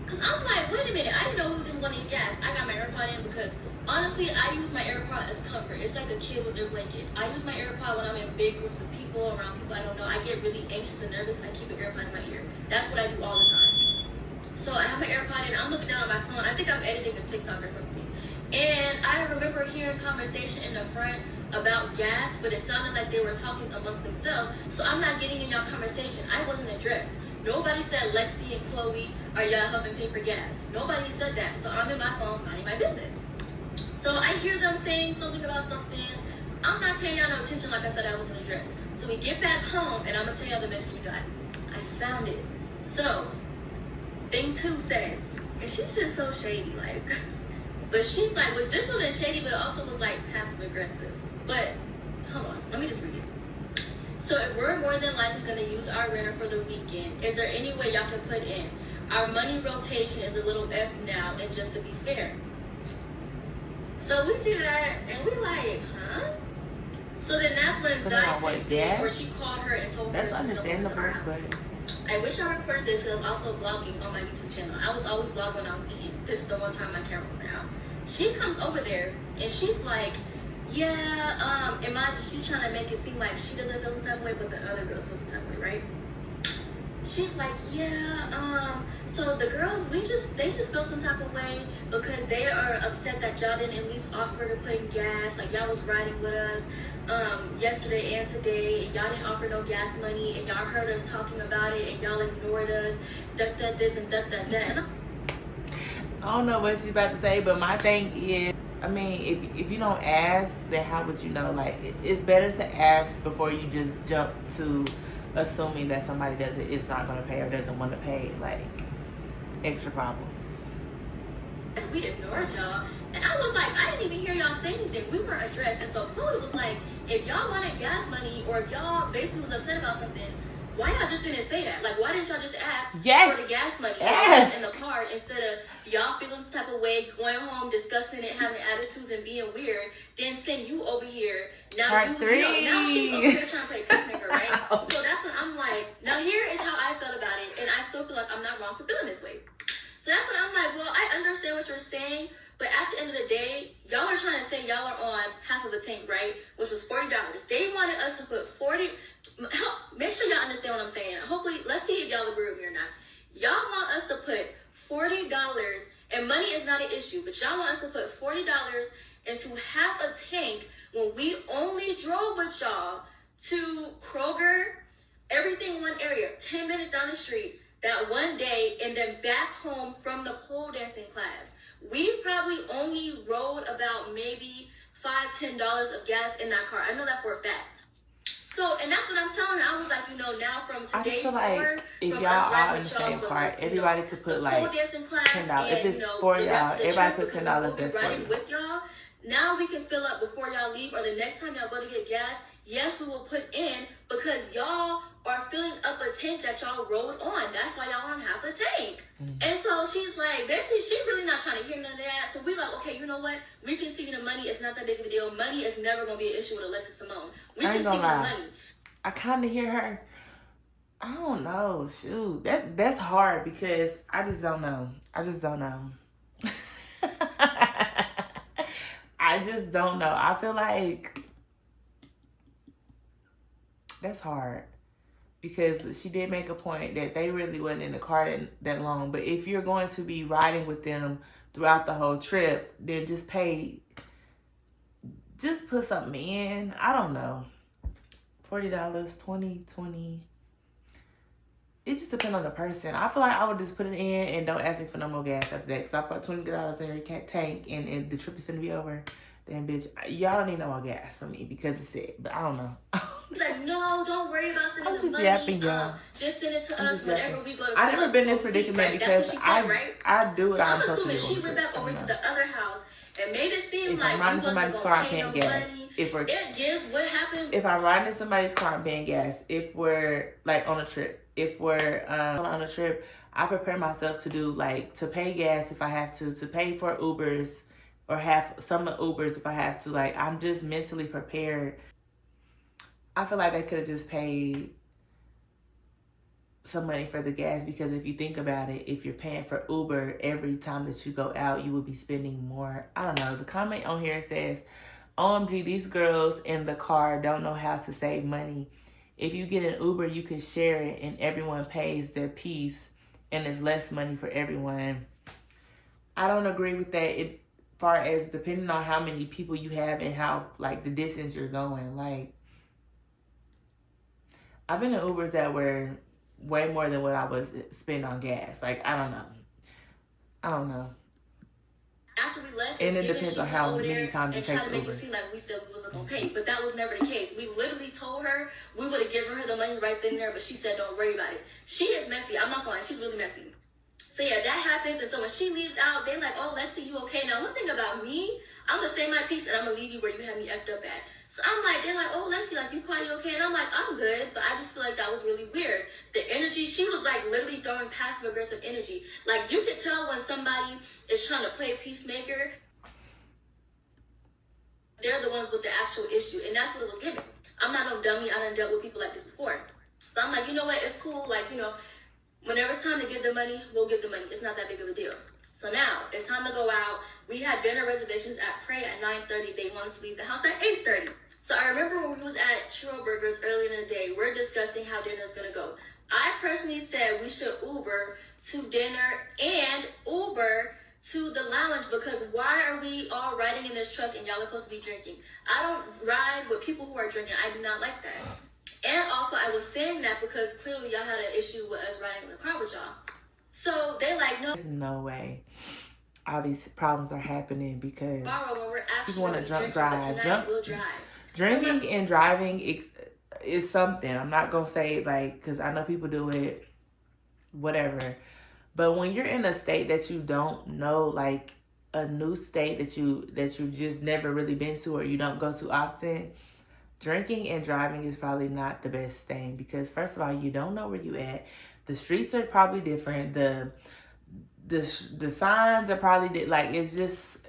Cause I'm like, wait a minute, I didn't know who was even going to get gas. I got my AirPod in because honestly, I use my AirPod as comfort. It's like a kid with their blanket. I use my AirPod when I'm in big groups of people, around people I don't know. I get really anxious and nervous and I keep an AirPod in my ear. That's what I do all the time. So I have my AirPod in, I'm looking down at my phone. I think I'm editing a TikTok or something. And I remember hearing conversation in the front about gas, but it sounded like they were talking amongst themselves. So I'm not getting in y'all conversation. I wasn't addressed. Nobody said Lexi and Chloe, are y'all helping pay for gas? Nobody said that. So I'm in my phone, minding my business. So I hear them saying something about something. I'm not paying y'all no attention, like I said, I wasn't addressed. So we get back home, and I'm going to tell y'all the message we got. I found it. So, thing 2 says, and she's just so shady, like, but she's like, which this wasn't shady, but it also was like passive aggressive. But, hold on, let me just read it. So if we're more than likely going to use our renter for the weekend, is there any way y'all can put in? Our money rotation is a little F now, and just to be fair. So we see that, and we like, huh? So then that's when Zai texted, where she called her and told her to understandable, come to her house. I wish I recorded this because I'm also vlogging on my YouTube channel. I was always vlogging when I was a kid. This is the one time my camera was out. She comes over there, and she's like, yeah, imagine she's trying to make it seem like she doesn't feel some type of way, but the other girls feel some type of way, right? She's like, yeah, so the girls, they just feel some type of way because they are upset that y'all didn't at least offer to put in gas. Like, y'all was riding with us yesterday and today, and y'all didn't offer no gas money, and y'all heard us talking about it, and y'all ignored us, this and that. And I don't know what she's about to say, but my thing is, I mean, if you don't ask, then how would you know? Like, it's better to ask before you just jump to assuming that somebody is not going to pay or doesn't want to pay. Like, extra problems. We ignored y'all, and I was like, I didn't even hear y'all say anything. We weren't addressed, and so Chloe was like, if y'all wanted gas money or if y'all basically was upset about something, why y'all just didn't say that? Like, why didn't y'all just ask Yes. for the gas money Yes. in the car instead of y'all feeling this type of way, going home, discussing it, having attitudes, and being weird, then send you over here. Now Part 3. You know, now she's over here trying to play peacemaker, right? So that's when I'm like, now here is how I felt about it, and I still feel like I'm not wrong for feeling this way. So that's when I'm like, well, I understand what you're saying, but at the end of the day, y'all are trying to say y'all are on half of a tank, right? Which was $40. They wanted us to put 40. Make sure y'all understand what I'm saying. Hopefully, let's see if y'all agree with me or not. Y'all want us to put $40, and money is not an issue, but y'all want us to put $40 into half a tank when we only drove with y'all to Kroger, everything in one area, 10 minutes down the street, that one day, and then back home from the pole dancing class. We probably only rode about maybe $5-10 of gas in that car. I know that for a fact. So, and that's what I'm telling her. I was like, you know, now from today I just feel like forward, if from y'all us are riding in the with y'all, same from, car, like, you everybody know, could put the like pole dancing class $10. and, If it's you know, for the y'all, rest of the everybody trip, put because $10. we'll be That's for riding you. with y'all. Now we can fill up before y'all leave, or the next time y'all go to get gas. Yes, we will put in, because y'all are filling up a tank that y'all rode on. That's why y'all on half a tank. And so she's like, basically, she's really not trying to hear none of that. So we like, okay, you know what? We can see the money. It's not that big of a deal. Money is never going to be an issue with Alexis Simone. We I can ain't see gonna the lie. money. I kind of hear her. I don't know. Shoot, that's hard because I just don't know. I just don't know. I just don't know. I feel like that's hard because she did make a point that they really wasn't in the car that long. But if you're going to be riding with them throughout the whole trip, then just put something in. I don't know. $40, $20. It just depends on the person. I feel like I would just put it in and don't ask me for no more gas after that. Because I put $20 in your tank and the trip is going to be over. Then, bitch, y'all don't need no more gas from me because it's it. But I don't know. He's like, no, don't worry about sending I'm the just money. yapping, y'all. Just send it to us whenever we go to I've never been in this right? predicament That's because what she said, right? I do what So I'm I'm supposed to assuming do. she went back over to the other house and made it seem If like I'm riding we somebody's wasn't car, I'm gonna pay paying no gas. money. Guess what happened? If I'm riding in somebody's car, I'm paying gas. If we're like on a trip, if we're on a trip, I prepare myself to do like to pay gas if I have to pay for Ubers or have some Ubers if I have to. Like I'm just mentally prepared. I feel like they could have just paid some money for the gas because if you think about it, if you're paying for Uber every time that you go out, you will be spending more. I don't know. The comment on here says, OMG, these girls in the car don't know how to save money. If you get an Uber, you can share it and everyone pays their piece and it's less money for everyone. I don't agree with that. As far as depending on how many people you have and how like the distance you're going. Like I've been in Ubers that were way more than what I was spending on gas. Like I don't know. After we left, and it depends on how many times you take the Uber. Make it seem like we said we wasn't gonna pay, but that was never the case. We literally told her we would have given her the money right then and there, but she said don't worry about it. She is messy. I'm not gonna lie, she's really messy. So yeah, that happens, and so when she leaves out, they like, oh, Lexi, you okay? Now one thing about me, I'm gonna say my piece and I'm gonna leave you where you have me effed up at. So I'm like, they're like, oh, Lexi, like, you quiet, you okay? And I'm like, I'm good, but I just feel like that was really weird. The energy, she was like literally throwing passive aggressive energy. Like you could tell when somebody is trying to play peacemaker, they're the ones with the actual issue, and that's what it was giving. I'm not no dummy. I done dealt with people like this before. But I'm like, you know what? It's cool. Like, you know, whenever it's time to give the money, we'll give the money. It's not that big of a deal. So now it's time to go out. We had dinner reservations at Prey at 9:30. They wanted to leave the house at 8:30. So I remember when we was at Churro Burgers earlier in the day, we're discussing how dinner's gonna go. I personally said we should Uber to dinner and Uber to the lounge, because why are we all riding in this truck and y'all are supposed to be drinking? I don't ride with people who are drinking. I do not like that. And also I was saying that because clearly y'all had an issue with us riding in the car with y'all. So they're like, no. There's no way all these problems are happening because Tomorrow when we're actually people want to drunk drive. We'll drive. Drinking and driving is something. I'm not going to say like, because I know people do it, whatever. But when you're in a state that you don't know, like a new state that you just never really been to or you don't go to often, drinking and driving is probably not the best thing because first of all, you don't know where you at. The streets are probably different. The signs are probably like it's just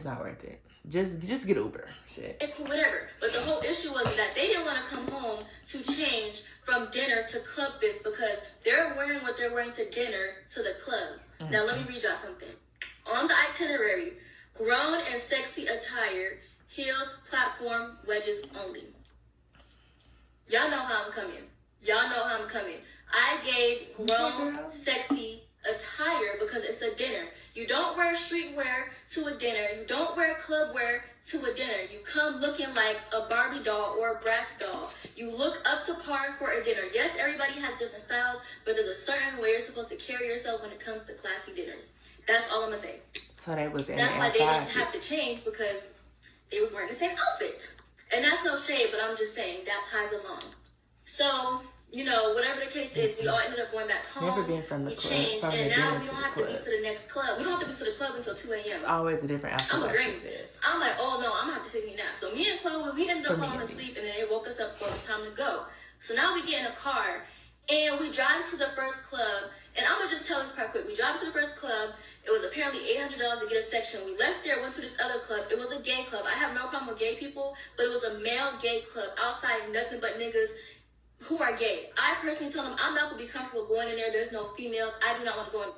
not worth it. Just get Uber. Shit. Whatever. But the whole issue was that they didn't want to come home to change from dinner to club fits because they're wearing what they're wearing to dinner to the club. Mm-hmm. Now let me read y'all something. On the itinerary, grown and sexy attire, heels, platform, wedges only. Y'all know how I'm coming. Y'all know how I'm coming. I gave grown, sexy attire because it's a dinner. You don't wear streetwear to a dinner. You don't wear club wear to a dinner. You come looking like a Barbie doll or a Bratz doll. You look up to par for a dinner. Yes, everybody has different styles, but there's a certain way you're supposed to carry yourself when it comes to classy dinners. That's all I'm gonna say. So that was that's why they didn't have to change because they was wearing the same outfit. And that's no shade, but I'm just saying that ties along. So, you know, whatever the case is, we all ended up going back home. Never been from the club. Changed, and now we don't have to be to the next club. We don't have to be to the club until 2 a.m. It's always a different outfit. I'm agreeing. I'm like, oh no, I'm gonna have to take me a nap. So me and Chloe, we ended up falling asleep, and then they woke us up for it was time to go. So now we get in a car, and we drive to the first club. And I'm gonna just tell this part quick. We drive to the first club. It was apparently $800 to get a section. We left there, went to this other club. It was a gay club. I have no problem with gay people, but it was a male gay club. Outside, nothing but niggas who are gay. I personally told them I'm not gonna be comfortable going in there. There's no females. I do not want to go in.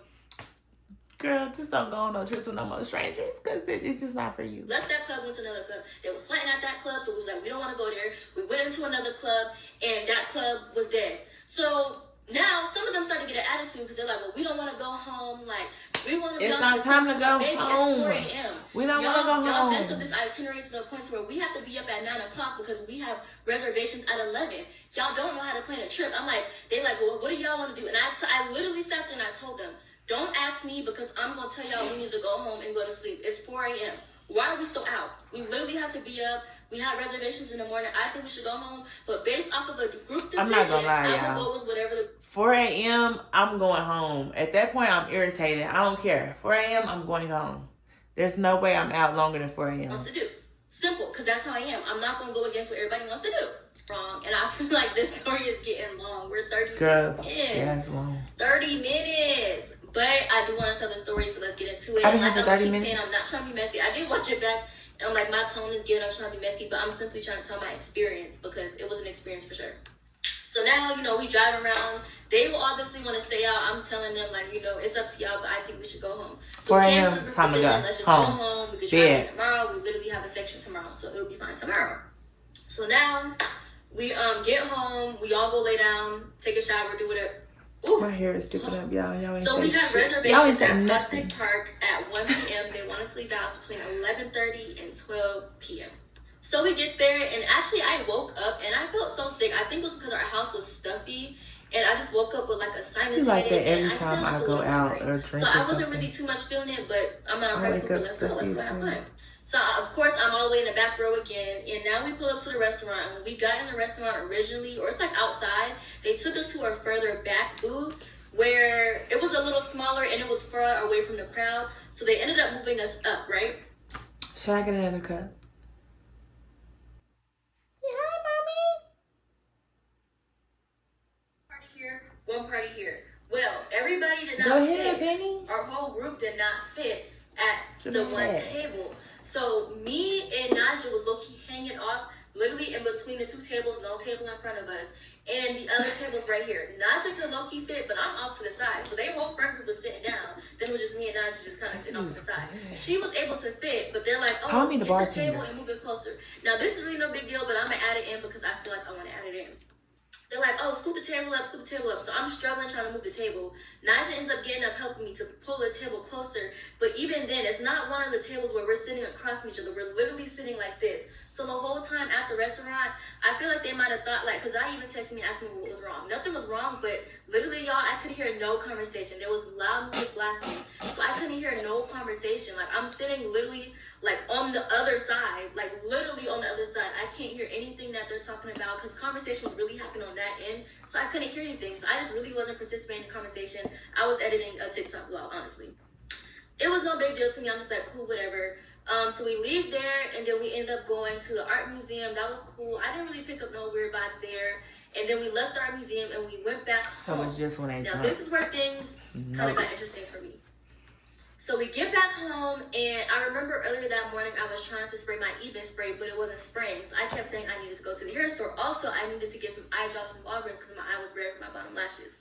Girl, just don't go on no trips with no more strangers because it's just not for you. Left that club, went to another club. They was fighting at that club, so we was like, we don't want to go there. We went into another club, and that club was dead. So now some of them started to get an attitude because they're like, well, we don't want to go home. Like, we want to be It's not time to go baby, home. It's 4 a.m. We don't want to go home. Y'all messed up this itinerary to the point where we have to be up at 9 o'clock because we have reservations at 11. Y'all don't know how to plan a trip. I'm like, they like, well, what do y'all want to do? And I literally sat there and I told them, don't ask me because I'm going to tell y'all we need to go home and go to sleep. It's 4 a.m. Why are we still out? We literally have to be up. We have reservations in the morning. I think we should go home. But based off of a group decision, I'm not gonna lie, I'm going to go with whatever 4 a.m., I'm going home. At that point, I'm irritated. I don't care. 4 a.m., I'm going home. There's no way I'm out longer than 4 a.m. Wants to do. Simple, because that's how I am. I'm not going to go against what everybody wants to do. Wrong. And I feel like this story is getting long. We're 30 minutes in. Yeah, it's long. 30 minutes. But I do want to tell the story, so let's get into it. I didn't have the 30 minutes. Saying, I'm not trying to be messy. I did watch it back, and I'm like, my tone is good. I'm trying to be messy, but I'm simply trying to tell my experience because it was an experience for sure. So now, you know, we drive around. They will obviously want to stay out. I'm telling them, like, you know, it's up to y'all, but I think we should go home. So 4 a.m., time to go. Let's just go home. We can try it tomorrow. We literally have a section tomorrow, so it'll be fine tomorrow. So now we get home. We all go lay down, take a shower, do whatever. Ooh. My hair is sticking up, y'all. Y'all ain't so we had shit. reservations at Prospect Park at 1 p.m. They wanted to leave the house between 11:30 and 12 p.m. So we get there, and actually I woke up, and I felt so sick. I think it was because our house was stuffy, and I just woke up with like a sinus headache. Like that every time I go out or drink. So I wasn't really too much feeling it, but I'm not afraid to let's go have fun. So, of course, I'm all the way in the back row again. And now we pull up to the restaurant. And when we got in the restaurant originally, or it's like outside, they took us to a further back booth where it was a little smaller and it was far away from the crowd. So they ended up moving us up, right? Should I get another cup? Yeah, hi, mommy. Party here, one party here. Well, everybody did not Go fit. ahead, Penny. Our whole group did not fit at the one table. So me and Naja was low-key hanging off, literally in between the two tables, no table in front of us. And the other table's right here. Naja could low-key fit, but I'm off to the side. So their whole friend group was sitting down. Then it was just me and Naja just kind of sitting off to the side. She was able to fit, but they're like, oh, call me the get bartender. the table and move it closer. Now, this is really no big deal, but I'm going to add it in because I feel like I want to add it in. They're like, oh, scoot the table up, scoot the table up. So I'm struggling trying to move the table. Naja ends up getting up, helping me to pull the table closer. But even then, it's not one of the tables where we're sitting across from each other. We're literally sitting like this. So the whole time at the restaurant, I feel like they might have thought, like, because I even texted me and asked me what was wrong. Nothing was wrong, but literally, y'all, I could hear no conversation. There was loud music blasting. So I couldn't hear no conversation. Like, I'm sitting literally, like, on the other side. Like, literally on the other side. I can't hear anything that they're talking about because conversation was really happening on that end. So I couldn't hear anything. So I just really wasn't participating in the conversation. I was editing a TikTok vlog, honestly. It was no big deal to me. I'm just like, cool, whatever. So we leave there, and then we ended up going to the art museum. That was cool. I didn't really pick up no weird vibes there. And then we left the art museum, and we went back home. So it's just when they now, this is where things kind of got interesting for me. So we get back home, and I remember earlier that morning I was trying to spray my Even spray, but it wasn't spraying. So I kept saying I needed to go to the hair store. Also, I needed to get some eye drops from Walgreens because my eye was red from my bottom lashes.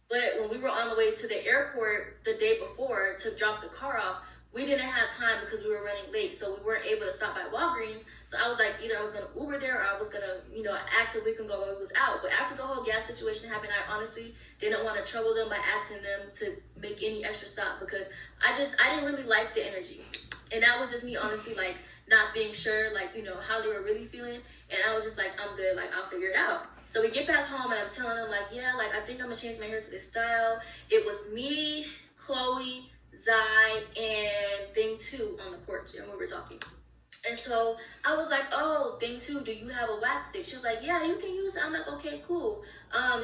But when we were on the way to the airport the day before to drop the car off, we didn't have time because we were running late. So we weren't able to stop by Walgreens. So I was like, either I was going to Uber there or I was going to, ask if we can go when we was out. But after the whole gas situation happened, I honestly didn't want to trouble them by asking them to make any extra stop because I didn't really like the energy. And that was just me honestly, like, not being sure, like, how they were really feeling. And I was just like, I'm good, like, I'll figure it out. So we get back home and I'm telling them, like, yeah, like, I think I'm going to change my hair to this style. It was me, Chloe, Zai, and Thing 2 on the porch, and we were talking. And so I was like, oh, Thing 2, do you have a wax stick? She was like, yeah, you can use it. I'm like, okay, cool.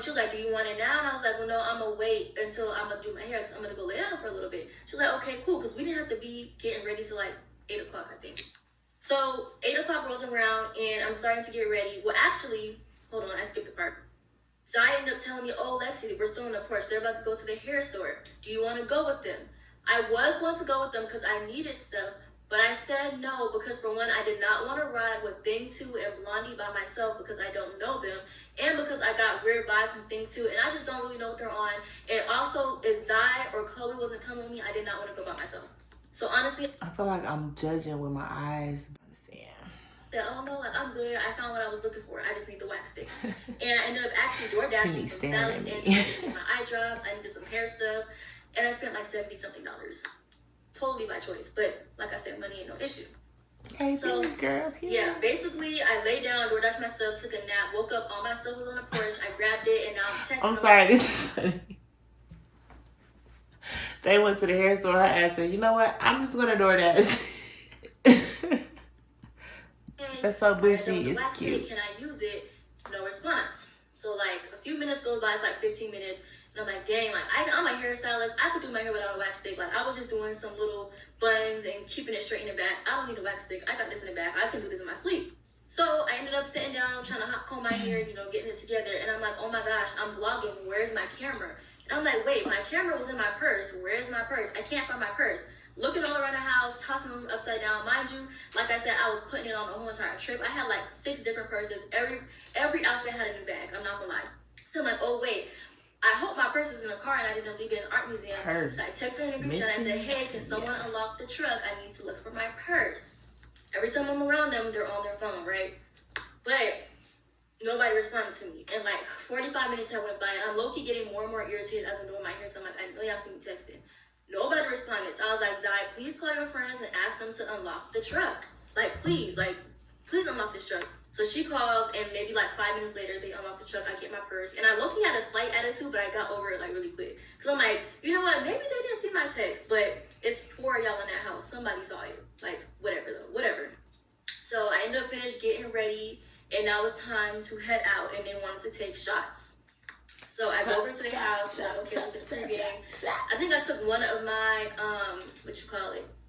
She was like, do you want it now? And I was like, well, no, I'm going to wait until I'm going to do my hair because I'm going to go lay down for a little bit. She was like, okay, cool, because we didn't have to be getting ready till like 8 o'clock, I think. So 8 o'clock rolls around, and I'm starting to get ready. Well, actually, hold on, I skipped the part. So I ended up telling me, oh, Lexi, we're still on the porch. They're about to go to the hair store. Do you want to go with them? I was going to go with them because I needed stuff, but I said no because, for one, I did not want to ride with Thing 2 and Blondie by myself because I don't know them, and because I got weird vibes from Thing 2, and I just don't really know what they're on. And also, if Zai or Chloe wasn't coming with me, I did not want to go by myself. So honestly, I feel like I'm judging with my eyes. Oh no, like, I'm good. I found what I was looking for. I just need the wax stick. And I ended up actually door dashing some salads and my eye drops. I needed some hair stuff. And I spent like $70-something. Totally by choice. But like I said, money ain't no issue. Hey, so, girl. Yeah, basically I laid down, door dashed my stuff, took a nap, woke up, all my stuff was on the porch. I grabbed it, and now I'm texting. I'm sorry, this is funny. They went to the hair store. I asked her, you know what? I'm just going to DoorDash. That's so bushy. It's cute. Can I use it? No response. So like a few minutes goes by. It's like 15 minutes. And I'm like, dang, like I'm a hairstylist. I could do my hair without a wax stick. Like I was just doing some little buns and keeping it straight in the back. I don't need a wax stick. I got this in the back. I can do this in my sleep. So I ended up sitting down, trying to hot comb my hair, getting it together. And I'm like, oh my gosh, I'm vlogging. Where's my camera? And I'm like, wait, my camera was in my purse. Where's my purse? I can't find my purse. Looking all around the house, tossing them upside down. Mind you, like I said, I was putting it on the whole entire trip. I had like 6 different purses. Every outfit had a new bag. I'm not gonna lie. So I'm like, oh wait, I hope my purse is in the car and I didn't leave it in the art museum. Purse. So I texted her in a group chat. I said, hey, can someone unlock the truck? I need to look for my purse. Every time I'm around them, they're on their phone, right? But nobody responded to me. And like 45 minutes had went by, and I'm low-key getting more and more irritated as I'm doing my hair. So I'm like, I know y'all see me texting. Nobody responded. So I was like, Zai, please call your friends and ask them to unlock the truck. Like, please unlock this truck. So she calls, and maybe like 5 minutes later, they unlock the truck. I get my purse. And I low-key had a slight attitude, but I got over it like really quick. Because I'm like, you know what? Maybe they didn't see my text, but it's 4 of y'all in that house. Somebody saw it. Like, whatever though. Whatever. So I ended up finished getting ready, and now it's time to head out, and they wanted to take shots. So I go over to the house. I think I took one of my,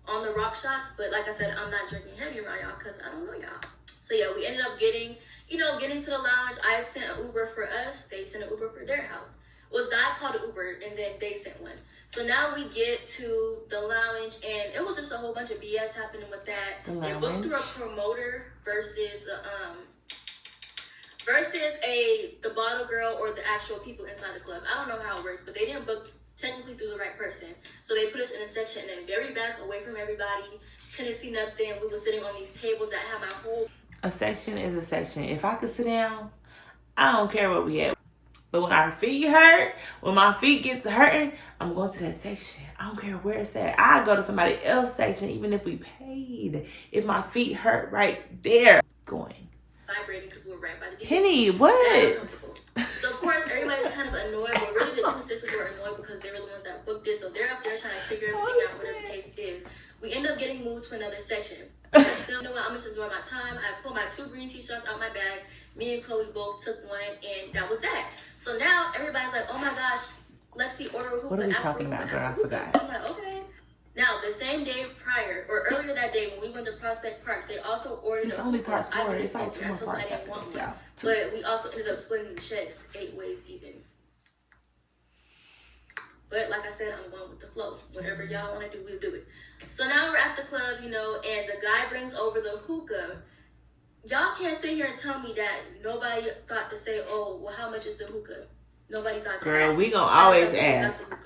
on the rock shots. But like I said, I'm not drinking heavy around y'all because I don't know y'all. So yeah, we ended up getting to the lounge. I sent an Uber for us. They sent an Uber for their house. Well, Zai called an Uber, and then they sent one. So now we get to the lounge, and it was just a whole bunch of BS happening with that. They booked through a promoter versus the bottle girl or the actual people inside the club. I don't know how it works, but they didn't book technically through the right person. So they put us in a section in the very back, away from everybody. Couldn't see nothing. We were sitting on these tables that had my whole... A section is a section. If I could sit down, I don't care what we at. But when our feet hurt, when my feet get to hurting, I'm going to that section. I don't care where it's at. I go to somebody else's section, even if we paid. If my feet hurt right there, going. Vibrating because we were right by the Penny, what? So of course everybody's kind of annoyed, but really the 2 sisters were annoyed because they were the ones that booked it. So they're up there trying to figure everything out, whatever the case is. We end up getting moved to another section. I still know what, I'm just enjoying my time. I pulled my 2 green t-shirts out my bag. Me and Chloe both took one, and that was that. So now everybody's like, oh my gosh, Lexi, order a hookah. What are we talking about, girl? I forgot. So I'm like, okay. Now, the same day prior, or earlier that day when we went to Prospect Park, they also ordered It's only part 4. It's like 2 more parts after this, y'all. But we also ended up splitting the checks 8 ways even. But like I said, I'm going with the flow. Whatever y'all want to do, we'll do it. So now we're at the club, you know, and the guy brings over the hookah. Y'all can't sit here and tell me that nobody thought to say, oh, well, how much is the hookah? Nobody thought to Girl, ask. we gonna always ask.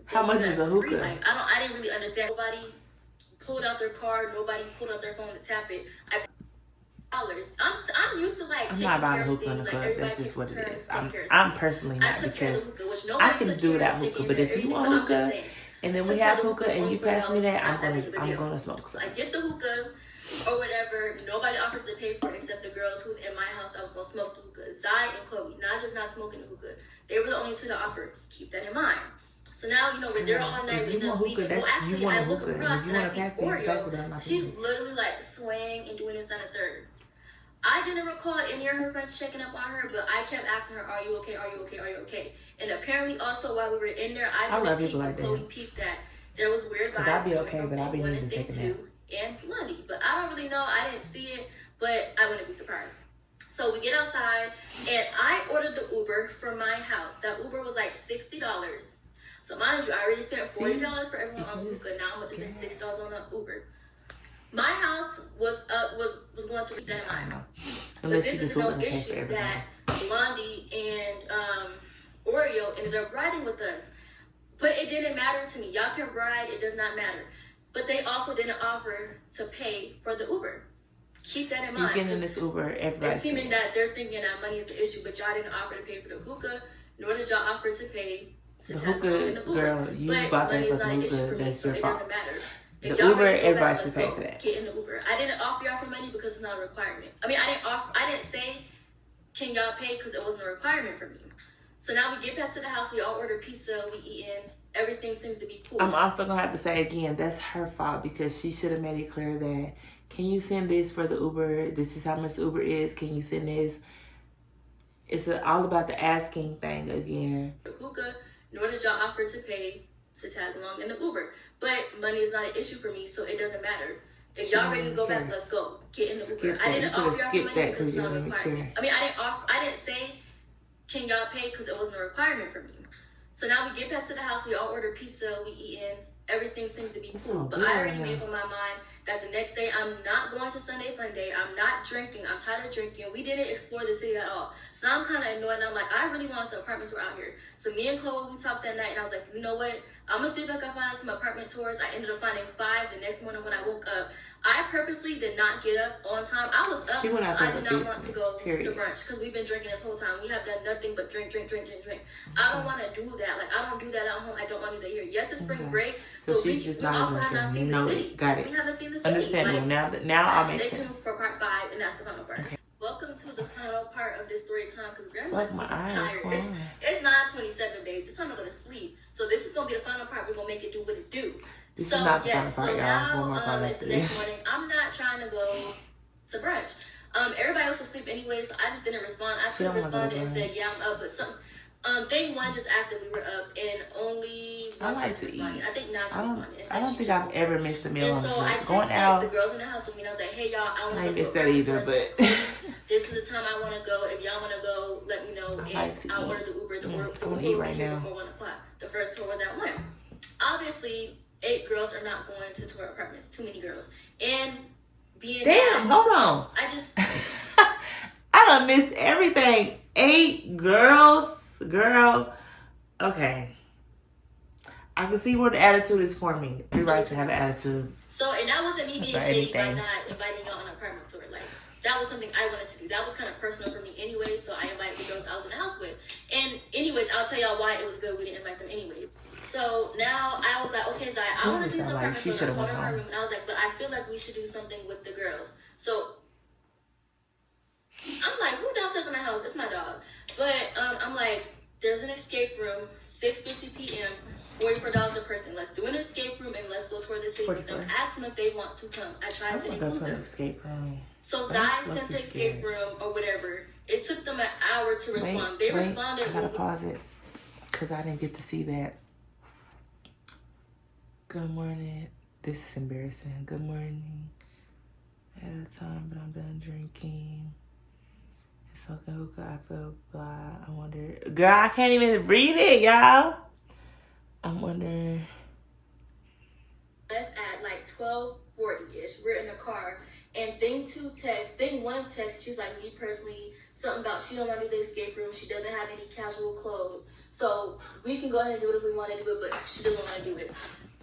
How much is a hookah? Like, I didn't really understand. Nobody pulled out their card. Nobody pulled out their phone to tap it. $dollars. I'm used to like. I'm not buying a hookah in the club. That's just what it is. I'm personally not, because I can do that hookah. But if you want hookah, and then we have hookah, and you pass me that, I'm gonna smoke. So I get the hookah or whatever. Nobody offers to pay for it except the girls who's in my house. I was gonna smoke the hookah. Zai and Chloe. Naja's not smoking the hookah. They were the only 2 that offered. Keep that in mind. So now, you know, we're there all night. We end up leaving. Well, actually, I look across and I see Oreo. She's literally like swaying and doing this on a third. I didn't recall any of her friends checking up on her, but I kept asking her, are you okay? Are you okay? Are you okay? And apparently also while we were in there, I peeped like Chloe peeped that there was weird vibes. I'd be okay, but I'd be needing to take a nap. And Blondie. But I don't really know. I didn't see it, but I wouldn't be surprised. So we get outside, and I ordered the Uber from my house. That Uber was like $60. So mind you, I already spent $40 for everyone on hookah. Now I'm going to spend $6 on an Uber. My house was going to be that line. But this is no issue that Blondie and Oreo ended up riding with us. But it didn't matter to me. Y'all can ride, it does not matter. But they also didn't offer to pay for the Uber. Keep that in mind. You're getting this Uber, everybody. It's seeming that they're thinking that money is an issue, but y'all didn't offer to pay for the hookah, nor did y'all offer to pay to the hookah, in the Uber. girl, you bought that for the hookah, that's your fault. It doesn't matter. The Uber, everybody should pay for that. Get in the Uber. I didn't offer y'all for money because it's not a requirement. I mean, I didn't say, can y'all pay, because it wasn't a requirement for me. So now we get back to the house, we all order pizza, we eat in. Everything seems to be cool. I'm also going to have to say again, that's her fault, because she should have made it clear that, can you send this for the Uber? This is how much the Uber is. Can you send this? It's all about the asking thing again. Hookah, nor did y'all offer to pay to tag along in the Uber. But money is not an issue for me, so it doesn't matter. If y'all ready to go back, let's go. Get in the Uber. I didn't offer y'all for money because it's not a requirement. I mean, I didn't say, can y'all pay, because it wasn't a requirement for me. So now we get back to the house, we all order pizza, we eat in. Everything seems to be cool. But I already made up in my mind that the next day I'm not going to Sunday Fun Day. I'm not drinking. I'm tired of drinking. We didn't explore the city at all. So now I'm kind of annoyed. And I'm like, I really want some apartment tour out here. So me and Chloe, we talked that night, and I was like, you know what? I'm going to see if I can find some apartment tours. I ended up finding 5 the next morning when I woke up. I purposely did not get up on time. I was up. I did not want to go to brunch because we've been drinking this whole time. We have done nothing but drink. I don't want to do that. Like, I don't do that at home. I don't want to do that here. Yes, it's spring break. So she's just not drinking. No, got it. We haven't seen the city. Understandable. Now I'll make sense. Stay tuned for part 5, and that's the final part. Okay. Welcome to the final part of this story time, because grandma's tired. It's 9:27, babes. It's time to go to sleep. So this is gonna be the final part. We're gonna make it do what it do. This is not the final part, y'all. It's the next morning. I'm not trying to go to brunch. Everybody else was asleep anyway, so I just didn't respond. I could have responded and said, yeah, I'm up, but some. Thing one just asked if we were up, and only one person responded. I think Naja responded. I don't think I've ever missed a meal on the trip. I going out. The girls in the house with me, and I was like, hey y'all, I want to go. I missed that either, but this is the time I want to go. If y'all want to go, let me know. And I'll order the Uber. The Uber will eat right now. Before 1 o'clock. The first tour was at 1. Obviously, 8 girls are not going to tour apartments. Too many girls. And being hold on. I done missed everything. 8 girls, girl. Okay. I can see where the attitude is forming. Everybody should have an attitude. So, and that wasn't me being shady by not inviting y'all on an apartment tour. Like, that was something I wanted to do. That was kind of personal for me anyway, so I invited the girls I was in the house with. And anyways, I'll tell y'all why it was good we didn't invite them anyway. So now I was like, okay, Zai, I want to do some apartment tour in my room. And I was like, but I feel like we should do something with the girls. So I'm like, who downstairs in my house? It's my dog. But I'm like, there's an escape room, 6:50 p.m., $44 a person. Let's do an escape room and let's go tour the city with them. Ask them if they want to come. I tried to include them. Escape room. So Zai sent the escape room or whatever. It took them an hour to respond. They responded. I gotta pause it because I didn't get to see that. Good morning. This is embarrassing. Good morning. At a time, but I'm done drinking. It's okay, hookah. I feel blah. I wonder. Girl, I can't even read it, y'all. I'm wondering. Left at like 12:40ish. We're in the car, and thing one text. She's like, me personally, something about she don't want to do the escape room. She doesn't have any casual clothes, so we can go ahead and do it if we want to do it, but she doesn't want to do it.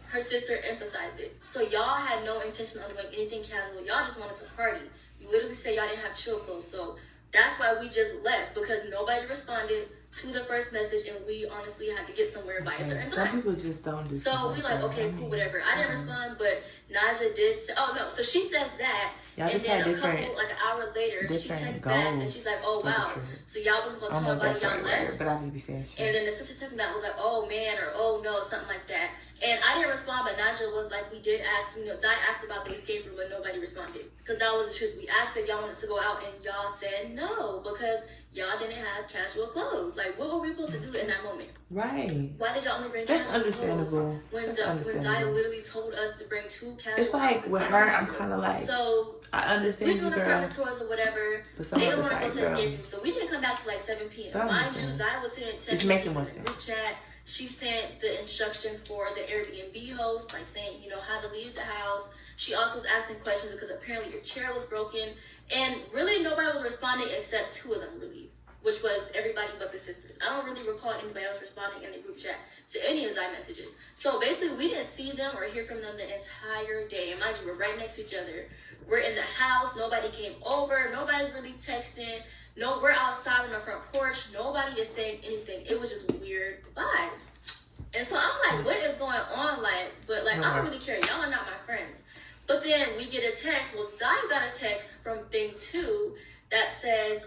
Her sister emphasized it. So y'all had no intention of doing anything casual. Y'all just wanted to party. You literally say y'all didn't have chill clothes. So that's why we just left, because nobody responded to the first message, and we honestly had to get somewhere by a certain Some time. people just don't do So we like, okay, cool, whatever. I didn't respond, but Naja did say, oh no, so she says that, y'all and just then had a couple, like an hour later, she texts back, and she's like, oh wow, so y'all wasn't gonna tell nobody y'all left. But I just be saying shit. And then the sister texted back was like, oh man, or oh no, something like that. And I didn't respond, but Naja was like, we did ask, Zai asked about the escape room, but nobody responded. Because that was the truth. We asked if y'all wanted to go out, and y'all said no, because y'all didn't have casual clothes. Like, what were we supposed to do in that moment? Right. Why did y'all only bring That's casual understandable. clothes? When Zaya literally told us to bring 2 casual It's like, with her, I'm kind of like, so I understand you, we doing girl. apartment tours or whatever. But some they of don't it's want to like, go to girl. escape room. So we didn't come back to like 7 p.m. I Mind you, understand. Zaya was sitting in text It's making more messages in the sense. group chat. She sent the instructions for the Airbnb host, like saying, how to leave the house. She also was asking questions because apparently your chair was broken. And really nobody was responding except 2 of them, really, which was everybody but the sisters. I don't really recall anybody else responding in the group chat to any of Zai messages. So basically we didn't see them or hear from them the entire day. And mind you, we're right next to each other. We're in the house. Nobody came over. Nobody's really texting. No, we're outside on the front porch. Nobody is saying anything. It was just weird vibes. And so I'm like, what is going on? But I don't really care. Y'all are not my friends. But then we get a text. Well, Zai got a text from thing 2 that says,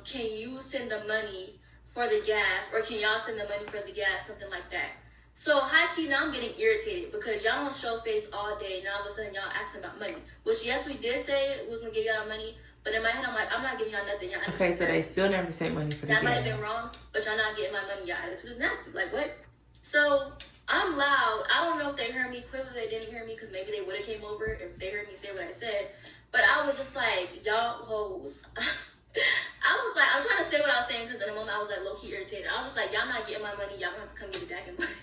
can you send the money for the gas? Or can y'all send the money for the gas? Something like that. So high key, now I'm getting irritated because y'all don't show face all day. Now all of a sudden y'all asking about money. Which, yes, we did say it was going to give y'all money. But in my head, I'm like, I'm not giving y'all nothing. Y'all Okay, so they still never sent money for the gas. That might have been wrong, but y'all not getting my money. Y'all attitude is nasty. Like, what? So I'm loud. I don't know if they heard me. Clearly, they didn't hear me because maybe they would have came over if they heard me say what I said. But I was just like, y'all hoes. I was like, I'm trying to say what I was saying because in the moment I was like low-key irritated. I was just like, y'all not getting my money. Y'all gonna have to come get it back and play.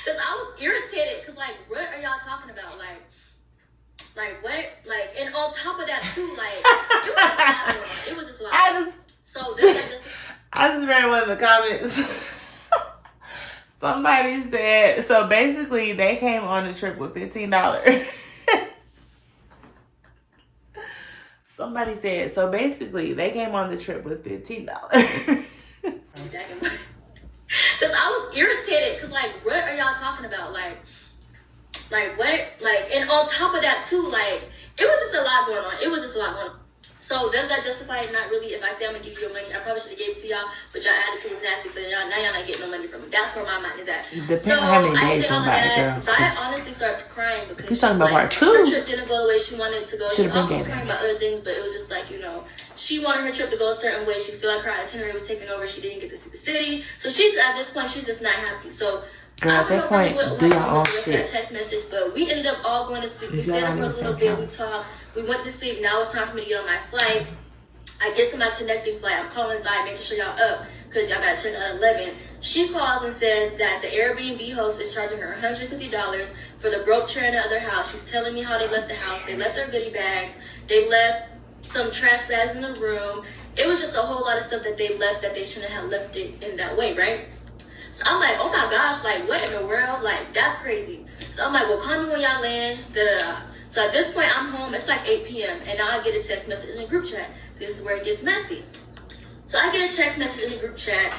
Because I was irritated because, like, what are y'all talking about? Like, what? Like, and on top of that, too, like, it was just a lot. It was just a lot. So this I just read one of the comments. Somebody said, so basically they came on the trip with $15. Somebody said, so basically they came on the trip with $15. Because I was irritated because, like, what are y'all talking about? Like, what? Like, and on top of that, too, like, it was just a lot going on. It was just a lot going on. So does that justify it? Not really. If I say I'm going to give you your money, I probably should have gave it to y'all, but y'all attitude was nasty, so now y'all not getting no money from me. That's where my mind is at. Depending on how many days somebody, girl. So I honestly starts crying because she's talking about part 2. Her trip didn't go the way she wanted it to go. She also was crying about other things, but it was just like, she wanted her trip to go a certain way. She felt like her itinerary was taken over. She didn't get to see the city. So she's, at this point, she's just not happy. So girl, at that point, do your own shit. Text message, but we ended up all going to sleep. We stayed up for a little bit. We talked. We went to sleep. Now it's time for me to get on my flight. I get to my connecting flight. I'm calling Zai, making sure y'all up because y'all got to check out at 11. She calls and says that the Airbnb host is charging her $150 for the broke chair in the other house. She's telling me how they left the house. They left their goodie bags. They left some trash bags in the room. It was just a whole lot of stuff that they left that they shouldn't have left it in that way, right? So I'm like, oh my gosh, like, what in the world? Like, that's crazy. So I'm like, well, call me when y'all land. Da-da-da. So at this point, I'm home. It's like 8 p.m. And now I get a text message in the group chat. This is where it gets messy. So I get a text message in the group chat.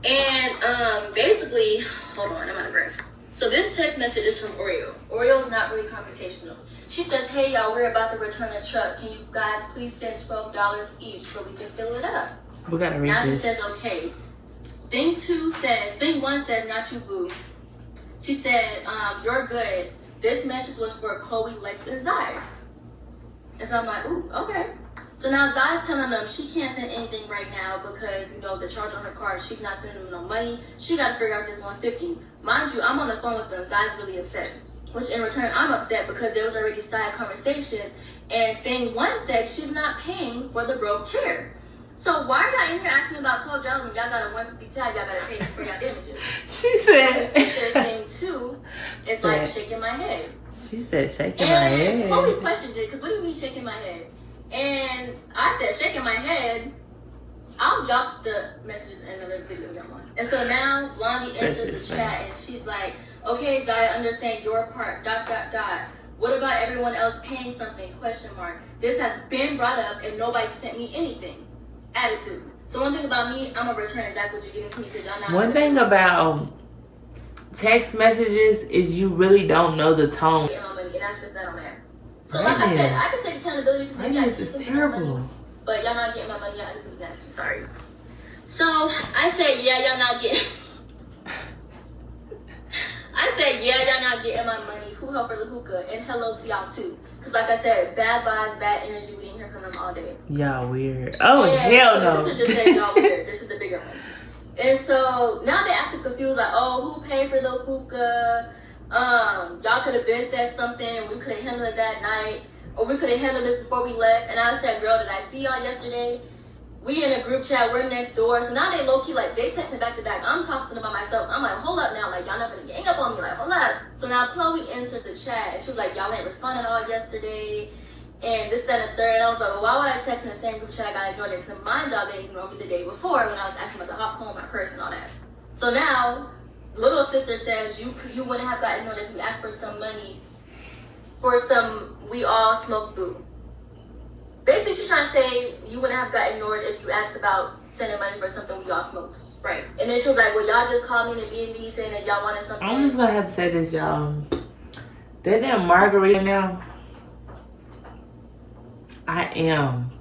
And basically, hold on, I'm out of breath. So this text message is from Oreo. Oreo is not really confrontational. She says, hey, y'all, we're about to return the truck. Can you guys please send $12 each so we can fill it up? We gotta read now this. She says, okay. Thing 1 says, not you, boo. She said, you're good. This message was for Chloe, Lex, and Zai. And so I'm like, ooh, okay. So now Zai's telling them she can't send anything right now because, the charge on her card, she's not sending them no money. She got to figure out this $150. Mind you, I'm on the phone with them. Zai's really upset. which in return I'm upset because there was already side conversations. And thing one said she's not paying for the broke chair. So why are y'all in here asking me about $12 when y'all got a $150 tab y'all gotta pay for y'all damages? She said. And sister thing two is like shaking my head. She said shaking my head. And Chloe questioned it because what do you mean shaking my head? And I said shaking my head. I'll drop the messages in another video y'all want. And so now Blondie enters the chat and she's like, okay, Zaya, understand your part, ... What about everyone else paying something, ? This has been brought up and nobody sent me anything. Attitude. So one thing about me, I'm going to return exactly what you're giving to me because y'all not. One thing about text messages is you really don't know the tone. And that's just that on there. So like I said, I can take accountability because maybe I should is terrible. But y'all not getting my money. Y'all just nasty. Sorry. So I said, yeah, y'all not getting. I said, yeah, y'all not getting my money. Who helped for the hookah? And hello to y'all too. Because like I said, bad vibes, bad energy. We didn't hear from them all day. Y'all weird. Oh, hell no. This is just saying y'all weird. This is the bigger one. And so now they acting confused like, oh, who paid for the hookah? Y'all could have been said something and we could have handled it that night. Or we could have handled this before we left. And I said, girl, did I see y'all yesterday? We in a group chat, we're next door. So now they low-key, like, they texting back to back. I'm talking to them by myself. I'm like, hold up now. Like, y'all not gonna gang up on me. Like, hold up. So now Chloe entered the chat. And she was like, y'all ain't responding all yesterday. And this, that, and the third. And I was like, well, why would I text in the same group chat? I got ignored it. So mind y'all, they ignored me the day before when I was asking about the hop home, my purse, and all that. So now, little sister says, you wouldn't have gotten ignored if you asked for some money for some we all smoke boo. Basically, she's trying to say you wouldn't have got ignored if you asked about sending money for something we all smoked. Right. And then she was like, well, y'all just called me in the B&B saying that y'all wanted something. I'm just going to have to say this, y'all. That damn margarita now. I am.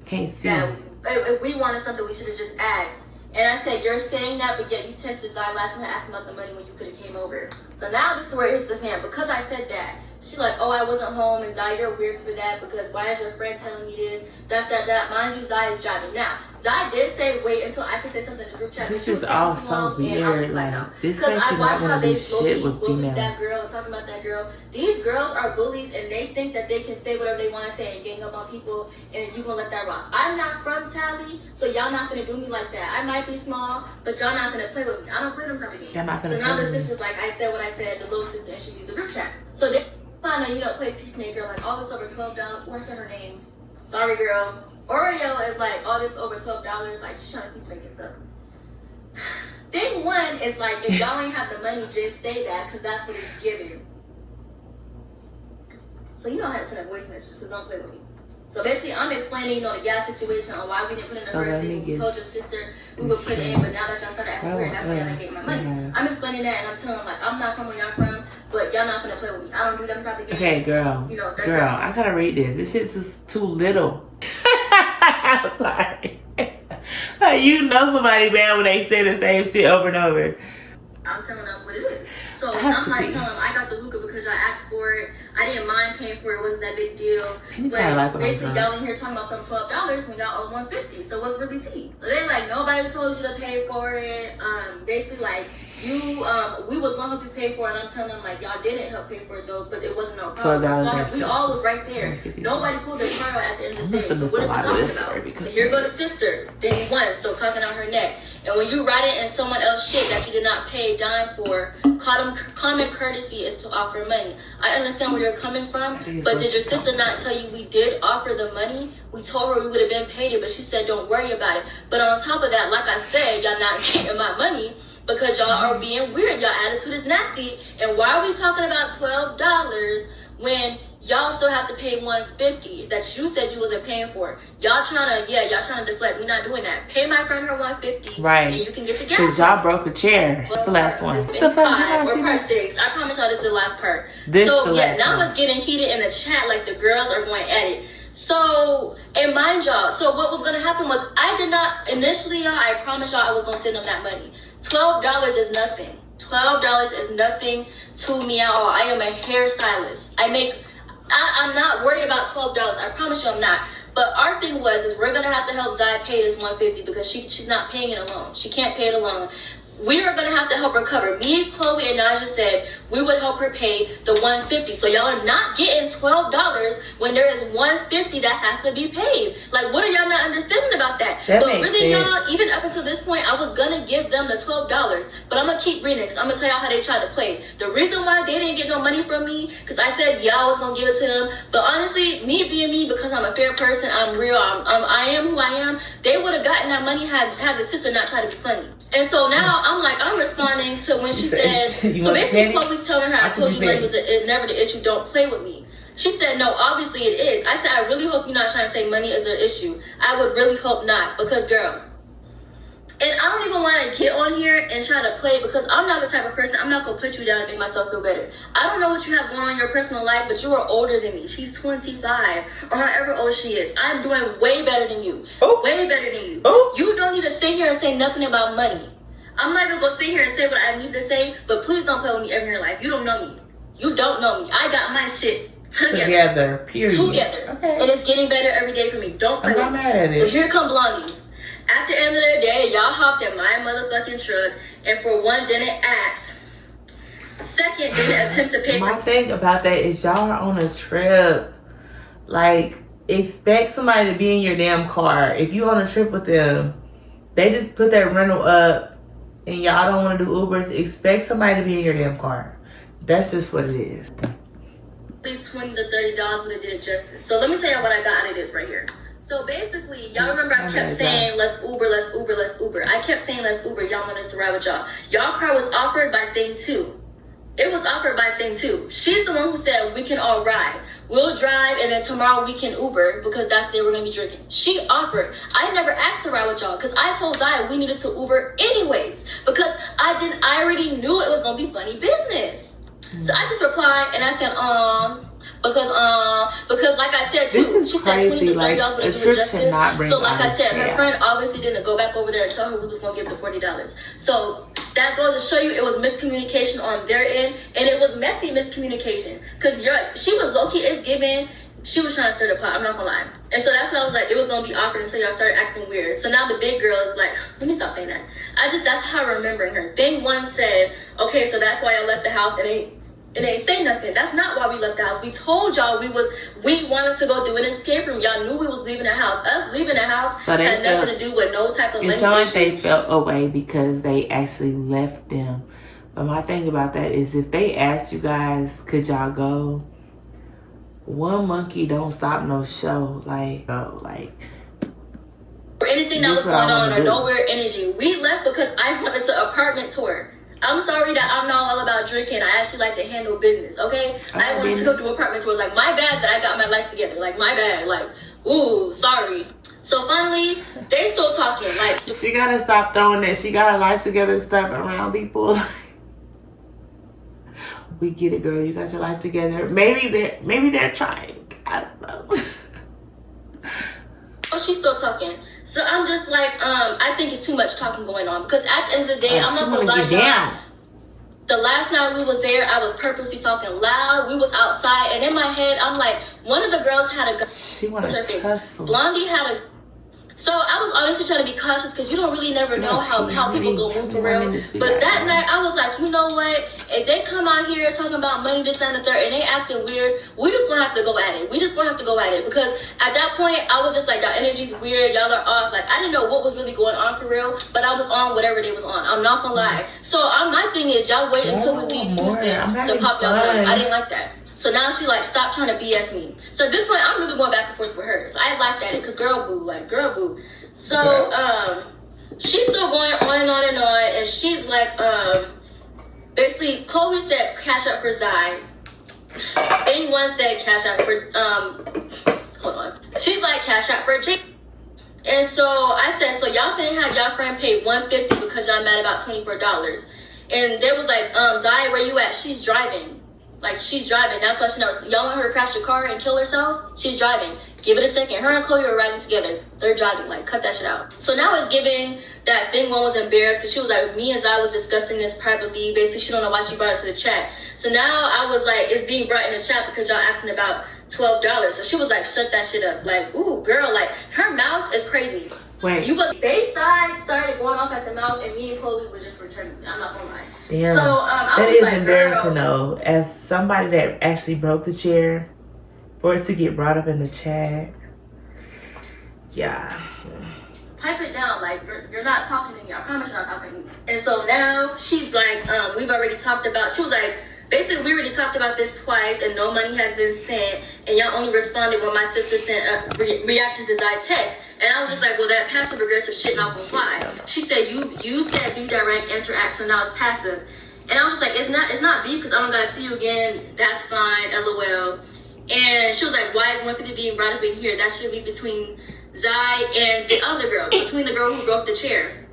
Can't see. Yeah, if we wanted something, we should have just asked. And I said, you're saying that, but yet you texted Zai last night asking about the money when you could have came over. So now this is where it hits the fan. Because I said that, she's like, oh, I wasn't home, and Zai, you're weird for that, because why is your friend telling me this? Mind you, Zai is driving. Now, Zai did say wait until I could say something in the group chat. This is all so weird. Like, this make you not want to do shit with females. That girl and talking about that girl. These girls are bullies, and they think that they can say whatever they want to say and gang up on people, and you gonna let that rock. I'm not from Tally, so y'all not gonna do me like that. I might be small, but y'all not gonna play with me. I don't play them type of games. So now the sister's like, I said what I said, the little sister, and she used the group chat. So they find out you don't play Peacemaker, like all this over $12. What's her name? Sorry, girl. Oreo is like all this over $12. Like she's trying to peacemaker stuff. Thing one is like, if y'all ain't have the money, just say that, because that's what it's giving. So you know how to send a voice message, because don't play with me. So basically, I'm explaining, the gas situation on why we didn't put in the first thing. We told your sister we would put it in, but now that y'all started acting weird, that's why y'all ain't getting my money. I'm explaining that, and I'm telling them, like, I'm not from where y'all from, but y'all not gonna play with me. I don't do them type of games. Okay, girl. Girl, I gotta read this. This shit's just too little. I'm sorry. You know somebody bad when they say the same shit over and over. I'm telling them what it is. So I'm like telling them I got the hookah because y'all asked for it. I didn't mind paying for it. It wasn't that big deal. But basically, y'all in here talking about some $12 when y'all owe $150. So what's really tea? So they like, nobody told you to pay for it. Basically, like, we was gonna help you pay for it. And I'm telling them, like, y'all didn't help pay for it though, but it wasn't no problem. So we all was right there. Nobody pulled their card out at the end of the day. So what are we talking about? So here go the sister. Then once, still talking on her neck. And when you write it in someone else's shit that you did not pay a dime for, common courtesy is to offer money. I understand where you're coming from, but did your sister not tell you we did offer the money? We told her we would have been paid it, but she said don't worry about it. But on top of that, like I said, y'all not getting my money because y'all are being weird. Y'all attitude is nasty. And why are we talking about $12 when y'all still have to pay $150 that you said you wasn't paying for? Y'all trying to deflect. We're not doing that. Pay my friend her $150. Right. And you can get your gas. Because y'all broke a chair. That's the last one. What the fuck? We're part 6. I promise y'all this is the last part. Now it's getting heated in the chat, like the girls are going at it. So, and mind y'all, so what was going to happen was I did not, initially, y'all, I promise y'all I was going to send them that money. $12 is nothing. $12 is nothing to me at all. I am a hairstylist. I'm not worried about $12. I promise you I'm not. But our thing is we're going to have to help Zai pay this $150 because she's not paying it alone. She can't pay it alone. we are gonna have to help her cover. Me, Chloe, and Naja said we would help her pay the $150. So y'all are not getting $12 when there is $150 that has to be paid. Like, what are y'all not understanding about that? That but makes really, sense. y'all, even up until this point, I was gonna give them the $12. But I'm gonna keep reading because I'm gonna tell y'all how they tried to play. The reason why they didn't get no money from me, because I said y'all was gonna give it to them. But honestly, me being me, because I'm a fair person, I'm real, I am who I am, they would have gotten that money had the sister not tried to be funny. And so now I'm responding to when she said, so basically Chloe's telling her, I told you money was never the issue, don't play with me. She said, no, obviously it is. I said, I really hope you're not trying to say money is an issue. I would really hope not, because girl, and I don't even want to get on here and try to play, because I'm not the type of person, I'm not going to put you down and make myself feel better. I don't know what you have going on in your personal life, but you are older than me. She's 25, or however old she is. I'm doing way better than you. Way better than you. You don't need to sit here and say nothing about money. I'm not even going to sit here and say what I need to say, but please don't play with me ever in your life. You don't know me. You don't know me. I got my shit together. Period. Together. Okay. And it's getting better every day for me. Don't play with me. I'm not mad at it. So here come Blondie. At the end of the day, y'all hopped in my motherfucking truck, and for one, didn't ask. Second, didn't attempt to pay. My thing about that is y'all are on a trip. Like, expect somebody to be in your damn car. If you on a trip with them, they just put that rental up, and y'all don't want to do Ubers. Expect somebody to be in your damn car. That's just what it is. $20 to $30 would have did justice. So let me tell y'all what I got out of this right here. So basically, y'all remember I kept saying, let's Uber, let's Uber, let's Uber. I kept saying, let's Uber. Y'all want us to ride with y'all. Y'all car was offered by Thing 2. It was offered by Thing 2. She's the one who said, we can all ride. We'll drive, and then tomorrow we can Uber, because that's the day we're going to be drinking. She offered. I never asked to ride with y'all, because I told Zaya we needed to Uber anyways, because I already knew it was going to be funny business. So I just replied, and I said, because like I said too, she said $20 to $30 would do justice. So like I said, her friend obviously didn't go back over there and tell her we was gonna give the $40. So that goes to show you it was miscommunication on their end, and it was messy miscommunication. Cause she was low key, it's given. She was trying to stir the pot, I'm not gonna lie. And so that's when I was like, it was gonna be awkward until y'all started acting weird. So now the big girl is like, let me stop saying that. That's how I'm remembering her. Thing 1 said, okay, so that's why I left the house, and it ain't say nothing. That's not why we left the house. We told y'all we wanted to go do an escape room. Y'all knew we was leaving the house. Us leaving the house had nothing to do with no type of money. It sounded like they felt away because they actually left them. But my thing about that is, if they asked you guys, could y'all go? One monkey don't stop no show. Like, or anything that was going on, or no weird energy. We left because I wanted to apartment tour. I'm sorry that I'm not all about drinking. I actually like to handle business, okay? I wanted to go do apartment tours. Like, my bad that I got my life together. Like, my bad. Like, ooh, sorry. So finally, they still talking. Like, she gotta stop throwing that she got her life together stuff around people. We get it, girl. You got your life together. Maybe they're trying. I don't know. Oh, she's still talking. So I'm just like, I think it's too much talking going on, because at the end of the day, I'm not gonna lie, y'all. The last night we was there, I was purposely talking loud. We was outside, and in my head, I'm like, one of the girls had a gun. She wanted to tussle. Blondie had a. So I was honestly trying to be cautious, because you don't really never know how people go move for real. But that night I was like, you know what? If they come out here talking about money, this, and the third, and they acting weird, we just gonna have to go at it. We just gonna have to go at it, because at that point I was just like, y'all energy's weird, y'all are off. Like, I didn't know what was really going on for real, but I was on whatever they was on. I'm not gonna lie. So my thing is, y'all wait until we leave Houston to pop y'all guns. I didn't like that. So now she like, stop trying to BS me. So at this point, I'm really going back and forth with her. So I laughed at it, because girl boo. So she's still going on and on and on, and she's like, basically, Chloe said cash up for Zai. Thing 1 said cash out for hold on. She's like, cash out for Jake. And so I said, so y'all finna have y'all friend pay $150 because y'all mad about $24. And they was like, Zai, where you at? She's driving. Like, she's driving. That's why she knows. Y'all want her to crash the car and kill herself? She's driving. Give it a second. Her and Chloe are riding together. They're driving. Like, cut that shit out. So now it's giving that Thing 1 was embarrassed, because she was like, me and Zai was discussing this privately. Basically, she don't know why she brought it to the chat. So now I was like, it's being brought in the chat because y'all asking about $12. So she was like, shut that shit up. Like, ooh, girl, like, her mouth is crazy. Wait. They started going off at the mouth, and me and Chloe was just returning. I'm not gonna lie. Damn. So I that was is like, embarrassing girl. though. As somebody that actually broke the chair, for it to get brought up in the chat. Yeah. Pipe it down, like you're not talking to me. I promise you're not talking to me. And so now she's like, we've already talked about. She was like, basically, we already talked about this twice, and no money has been sent, and y'all only responded when my sister sent reacted to Zai text. And I was just like, well, that passive aggressive shit not gonna fly. She said you said be direct, interact, so now it's passive. And I was just like, it's not V because I don't gotta see you again. That's fine, LOL. And she was like, why is 150 being brought up in here? That should be between Zai and the other girl, between the girl who broke the chair.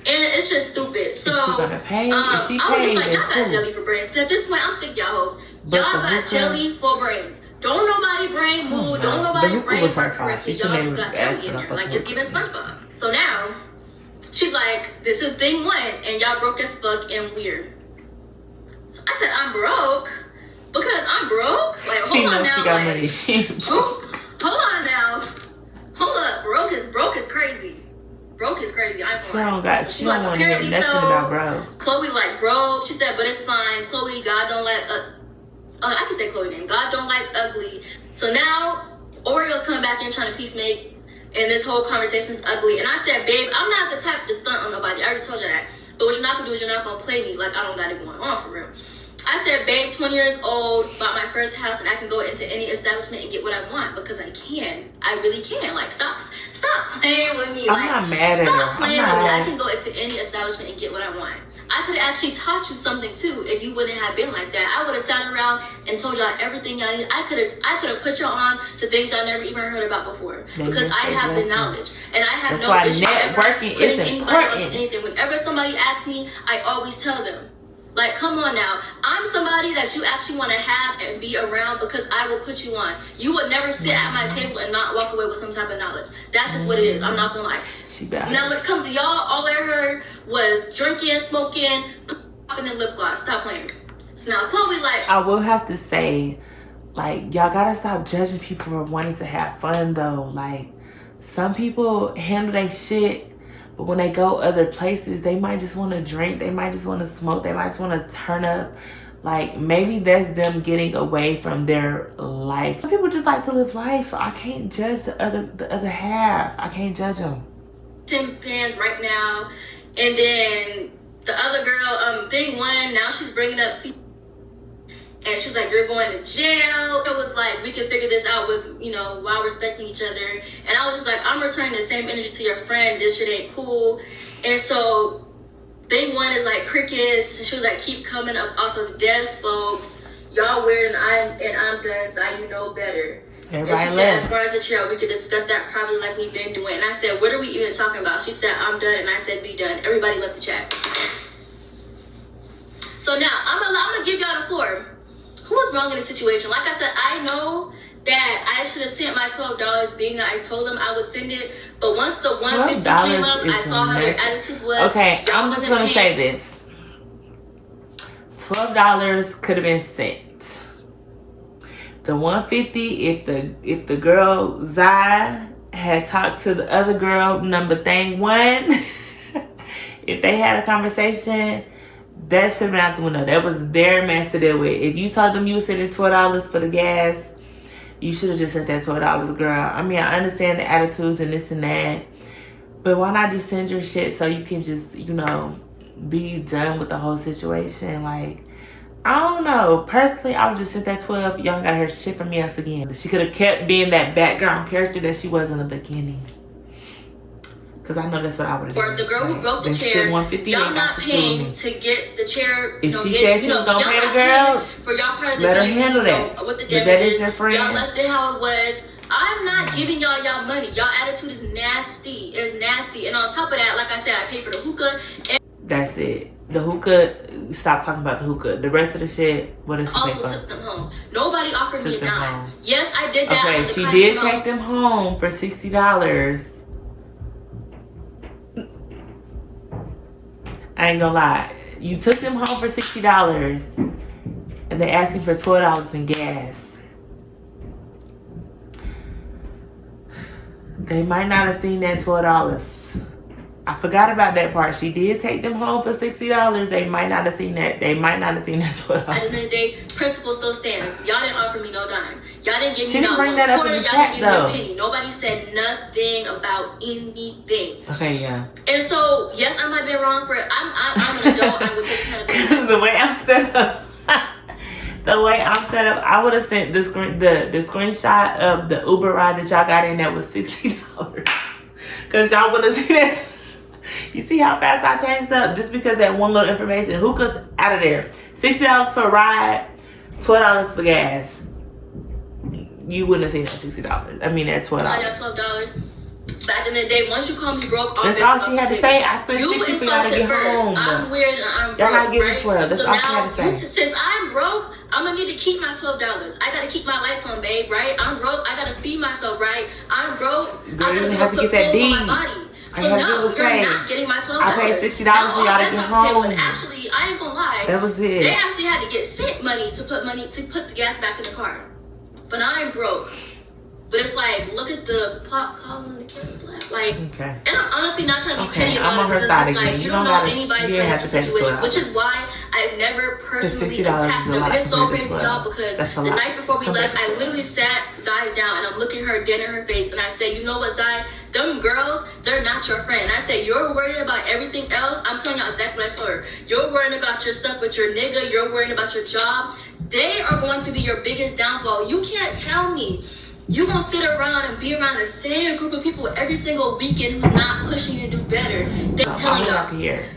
And it's just stupid. So Is she gonna pay? I was just like, y'all got jelly for brains. Cause at this point, I'm sick of y'all hoes. Y'all got jelly for brains. Don't nobody brain move. Don't nobody brain work correctly. Y'all just got jelly in there. Like, it's giving SpongeBob. So now, she's like, this is thing one, and y'all broke as fuck and weird. So I said, I'm broke? Because I'm broke? Like, hold on now. She got like, money. hold on now. Hold up. Broke is crazy. Broke is crazy. She don't want to hear nothing about bro. Chloe like broke. She said, but it's fine. Chloe, God don't like. I can say Chloe name. God don't like ugly. So now Oreo's coming back in trying to peacemake, and this whole conversation is ugly. And I said, babe, I'm not the type to stunt on nobody. I already told you that. But what you're not gonna do is you're not gonna play me like I don't got it going on for real. I said, babe, 20 years old, bought my first house, and I can go into any establishment and get what I want because I can. I really can. Like, stop playing with me. I'm not mad at her. Stop playing with me. I can go into any establishment and get what I want. I could have actually taught you something too if you wouldn't have been like that. I would have sat around and told y'all everything y'all need. I could have put y'all on to things y'all never even heard about before because I have the knowledge and I have no issue networking putting is anybody onto anything. Whenever somebody asks me, I always tell them. Like, come on now. I'm somebody that you actually want to have and be around because I will put you on. You would never sit at my table and not walk away with some type of knowledge. That's just what it is. I'm not going to lie. Now, when it comes to y'all, all I heard was drinking, smoking, popping in lip gloss. Stop playing. So now, Chloe, like... I will have to say, like, y'all got to stop judging people for wanting to have fun, though. Like, some people handle their shit. But when they go other places, they might just want to drink. They might just want to smoke. They might just want to turn up. Like, maybe that's them getting away from their life. Some people just like to live life, so I can't judge the other half. I can't judge them. 10 fans right now. And then the other girl, thing one, now she's bringing up and she's like, you're going to jail. It was like, we can figure this out with, while respecting each other. And I was just like, I'm returning the same energy to your friend. This shit ain't cool. And so thing one is like crickets. And she was like, keep coming up off of dead folks. Y'all weird and I'm done. So you know better. Everybody and she said, as far as the chair, we could discuss that probably like we've been doing. And I said, what are we even talking about? She said, I'm done. And I said, be done. Everybody left the chat. So now, I'm gonna give y'all the floor. Who was wrong in the situation? Like I said, I know that I should have sent my $12 being that I told them I would send it. But once the $150 came up, I saw how their attitude was. Okay, I'm just going to say this. $12 could have been sent. The $150, if the girl Zai had talked to the other girl, number thing one, if they had a conversation, that should have been out the window. That was their mess to deal with. If you told them you were sending $12 for the gas, you should have just sent that $12, girl. I mean, I understand the attitudes and this and that, but why not just send your shit so you can just, be done with the whole situation? Like, I don't know. Personally, I would just sent that 12. Y'all got her shit from me else again. She could have kept being that background character that she was in the beginning. Because I know that's what I would have done. Or the girl who broke the chair, y'all not paying to get the chair. If she said she was going to pay the girl, for y'all part of the let her handle that. With the but that is your friend. Y'all left it how it was. I'm not giving y'all money. Y'all attitude is nasty. It's nasty. And on top of that, like I said, I paid for the hookah. That's it. The hookah, stop talking about the hookah. The rest of the shit, what did she pay for? Also took them home. Nobody offered me a dime. Yes, I did that. Okay, she did take them home for $60. I ain't gonna lie. You took them home for $60 and they're asking for $12 in gas. They might not have seen that $12. I forgot about that part. She did take them home for $60. They might not have seen that. They might not have seen that $12. At the end of the day, principle still stands. Y'all didn't offer me no dime. Y'all didn't give me no quarter. Y'all didn't give me a penny. Nobody said nothing about anything. Okay, yeah. And so, yes, I might be wrong for it. I'm an adult. I would take accountability. The way I'm set up. I would have sent the screenshot of the Uber ride that y'all got in that was $60. Because y'all would have seen that. You see how fast I changed up just because that one little information. Hookah's out of there. $60 for a ride, $12 for gas. You wouldn't have seen that $60. I mean that $12. I got $12. Back in the day, once you call me broke, that's all she had to say. I spent $60 for y'all to get home. I'm weird and I'm broke. Y'all not getting right? $12. That's so all she had to say. Since I'm broke, I'm gonna need to keep my $12. I gotta keep my lights on, babe. Right? I'm broke. I gotta feed myself. Right? I'm broke. Girl, I gotta have to get that D. on my body. So no, you're not getting my $12. I paid $60 for y'all to get home. Actually, I ain't gonna lie. That was it. They actually had to get sent money to put the gas back in the car. But I'm broke. But it's like, look at the plot column in the camera left. Like, okay. And I'm honestly not trying to be petty about it. I'm on her side again. Like, you don't know anybody's financial situation, which is why I've never personally attacked them. And it's so crazy, y'all, because the night before we left, I literally sat Zai down and I'm looking her dead in her face. And I said, you know what, Zai? Them girls, they're not your friend. And I said, you're worried about everything else. I'm telling y'all exactly what I told her. You're worrying about your stuff with your nigga. You're worrying about your job. They are going to be your biggest downfall. You can't tell me you gonna sit around and be around the same group of people every single weekend who's not pushing you to do better. They're telling y'all.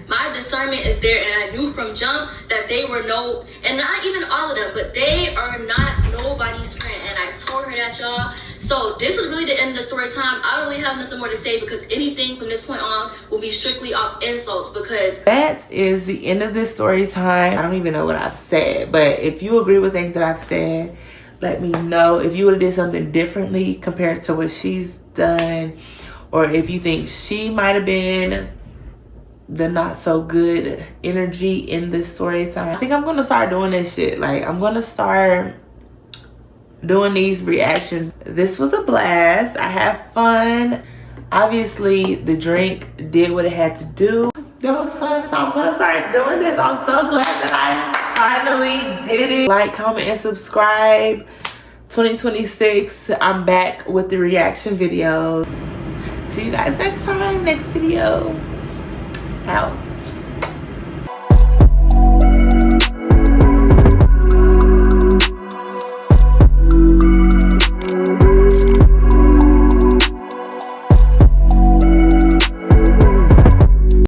My discernment is there, and I knew from jump that they were and not even all of them, but they are not nobody's friend. And I told her that, y'all. So this is really the end of the story time. I don't really have nothing more to say because anything from this point on will be strictly off insults because that is the end of this story time. I don't even know what I've said, but if you agree with things that I've said, let me know. If you would have did something differently compared to what she's done, or if you think she might have been the not so good energy in this story time. I think I'm gonna start doing this shit. Like, I'm gonna start doing these reactions. This was a blast. I had fun. Obviously, the drink did what it had to do. That was fun, so I'm gonna start doing this. I'm so glad that I finally did it. Like, comment, and subscribe. 2026, I'm back with the reaction video. See you guys next time. Next video. Out.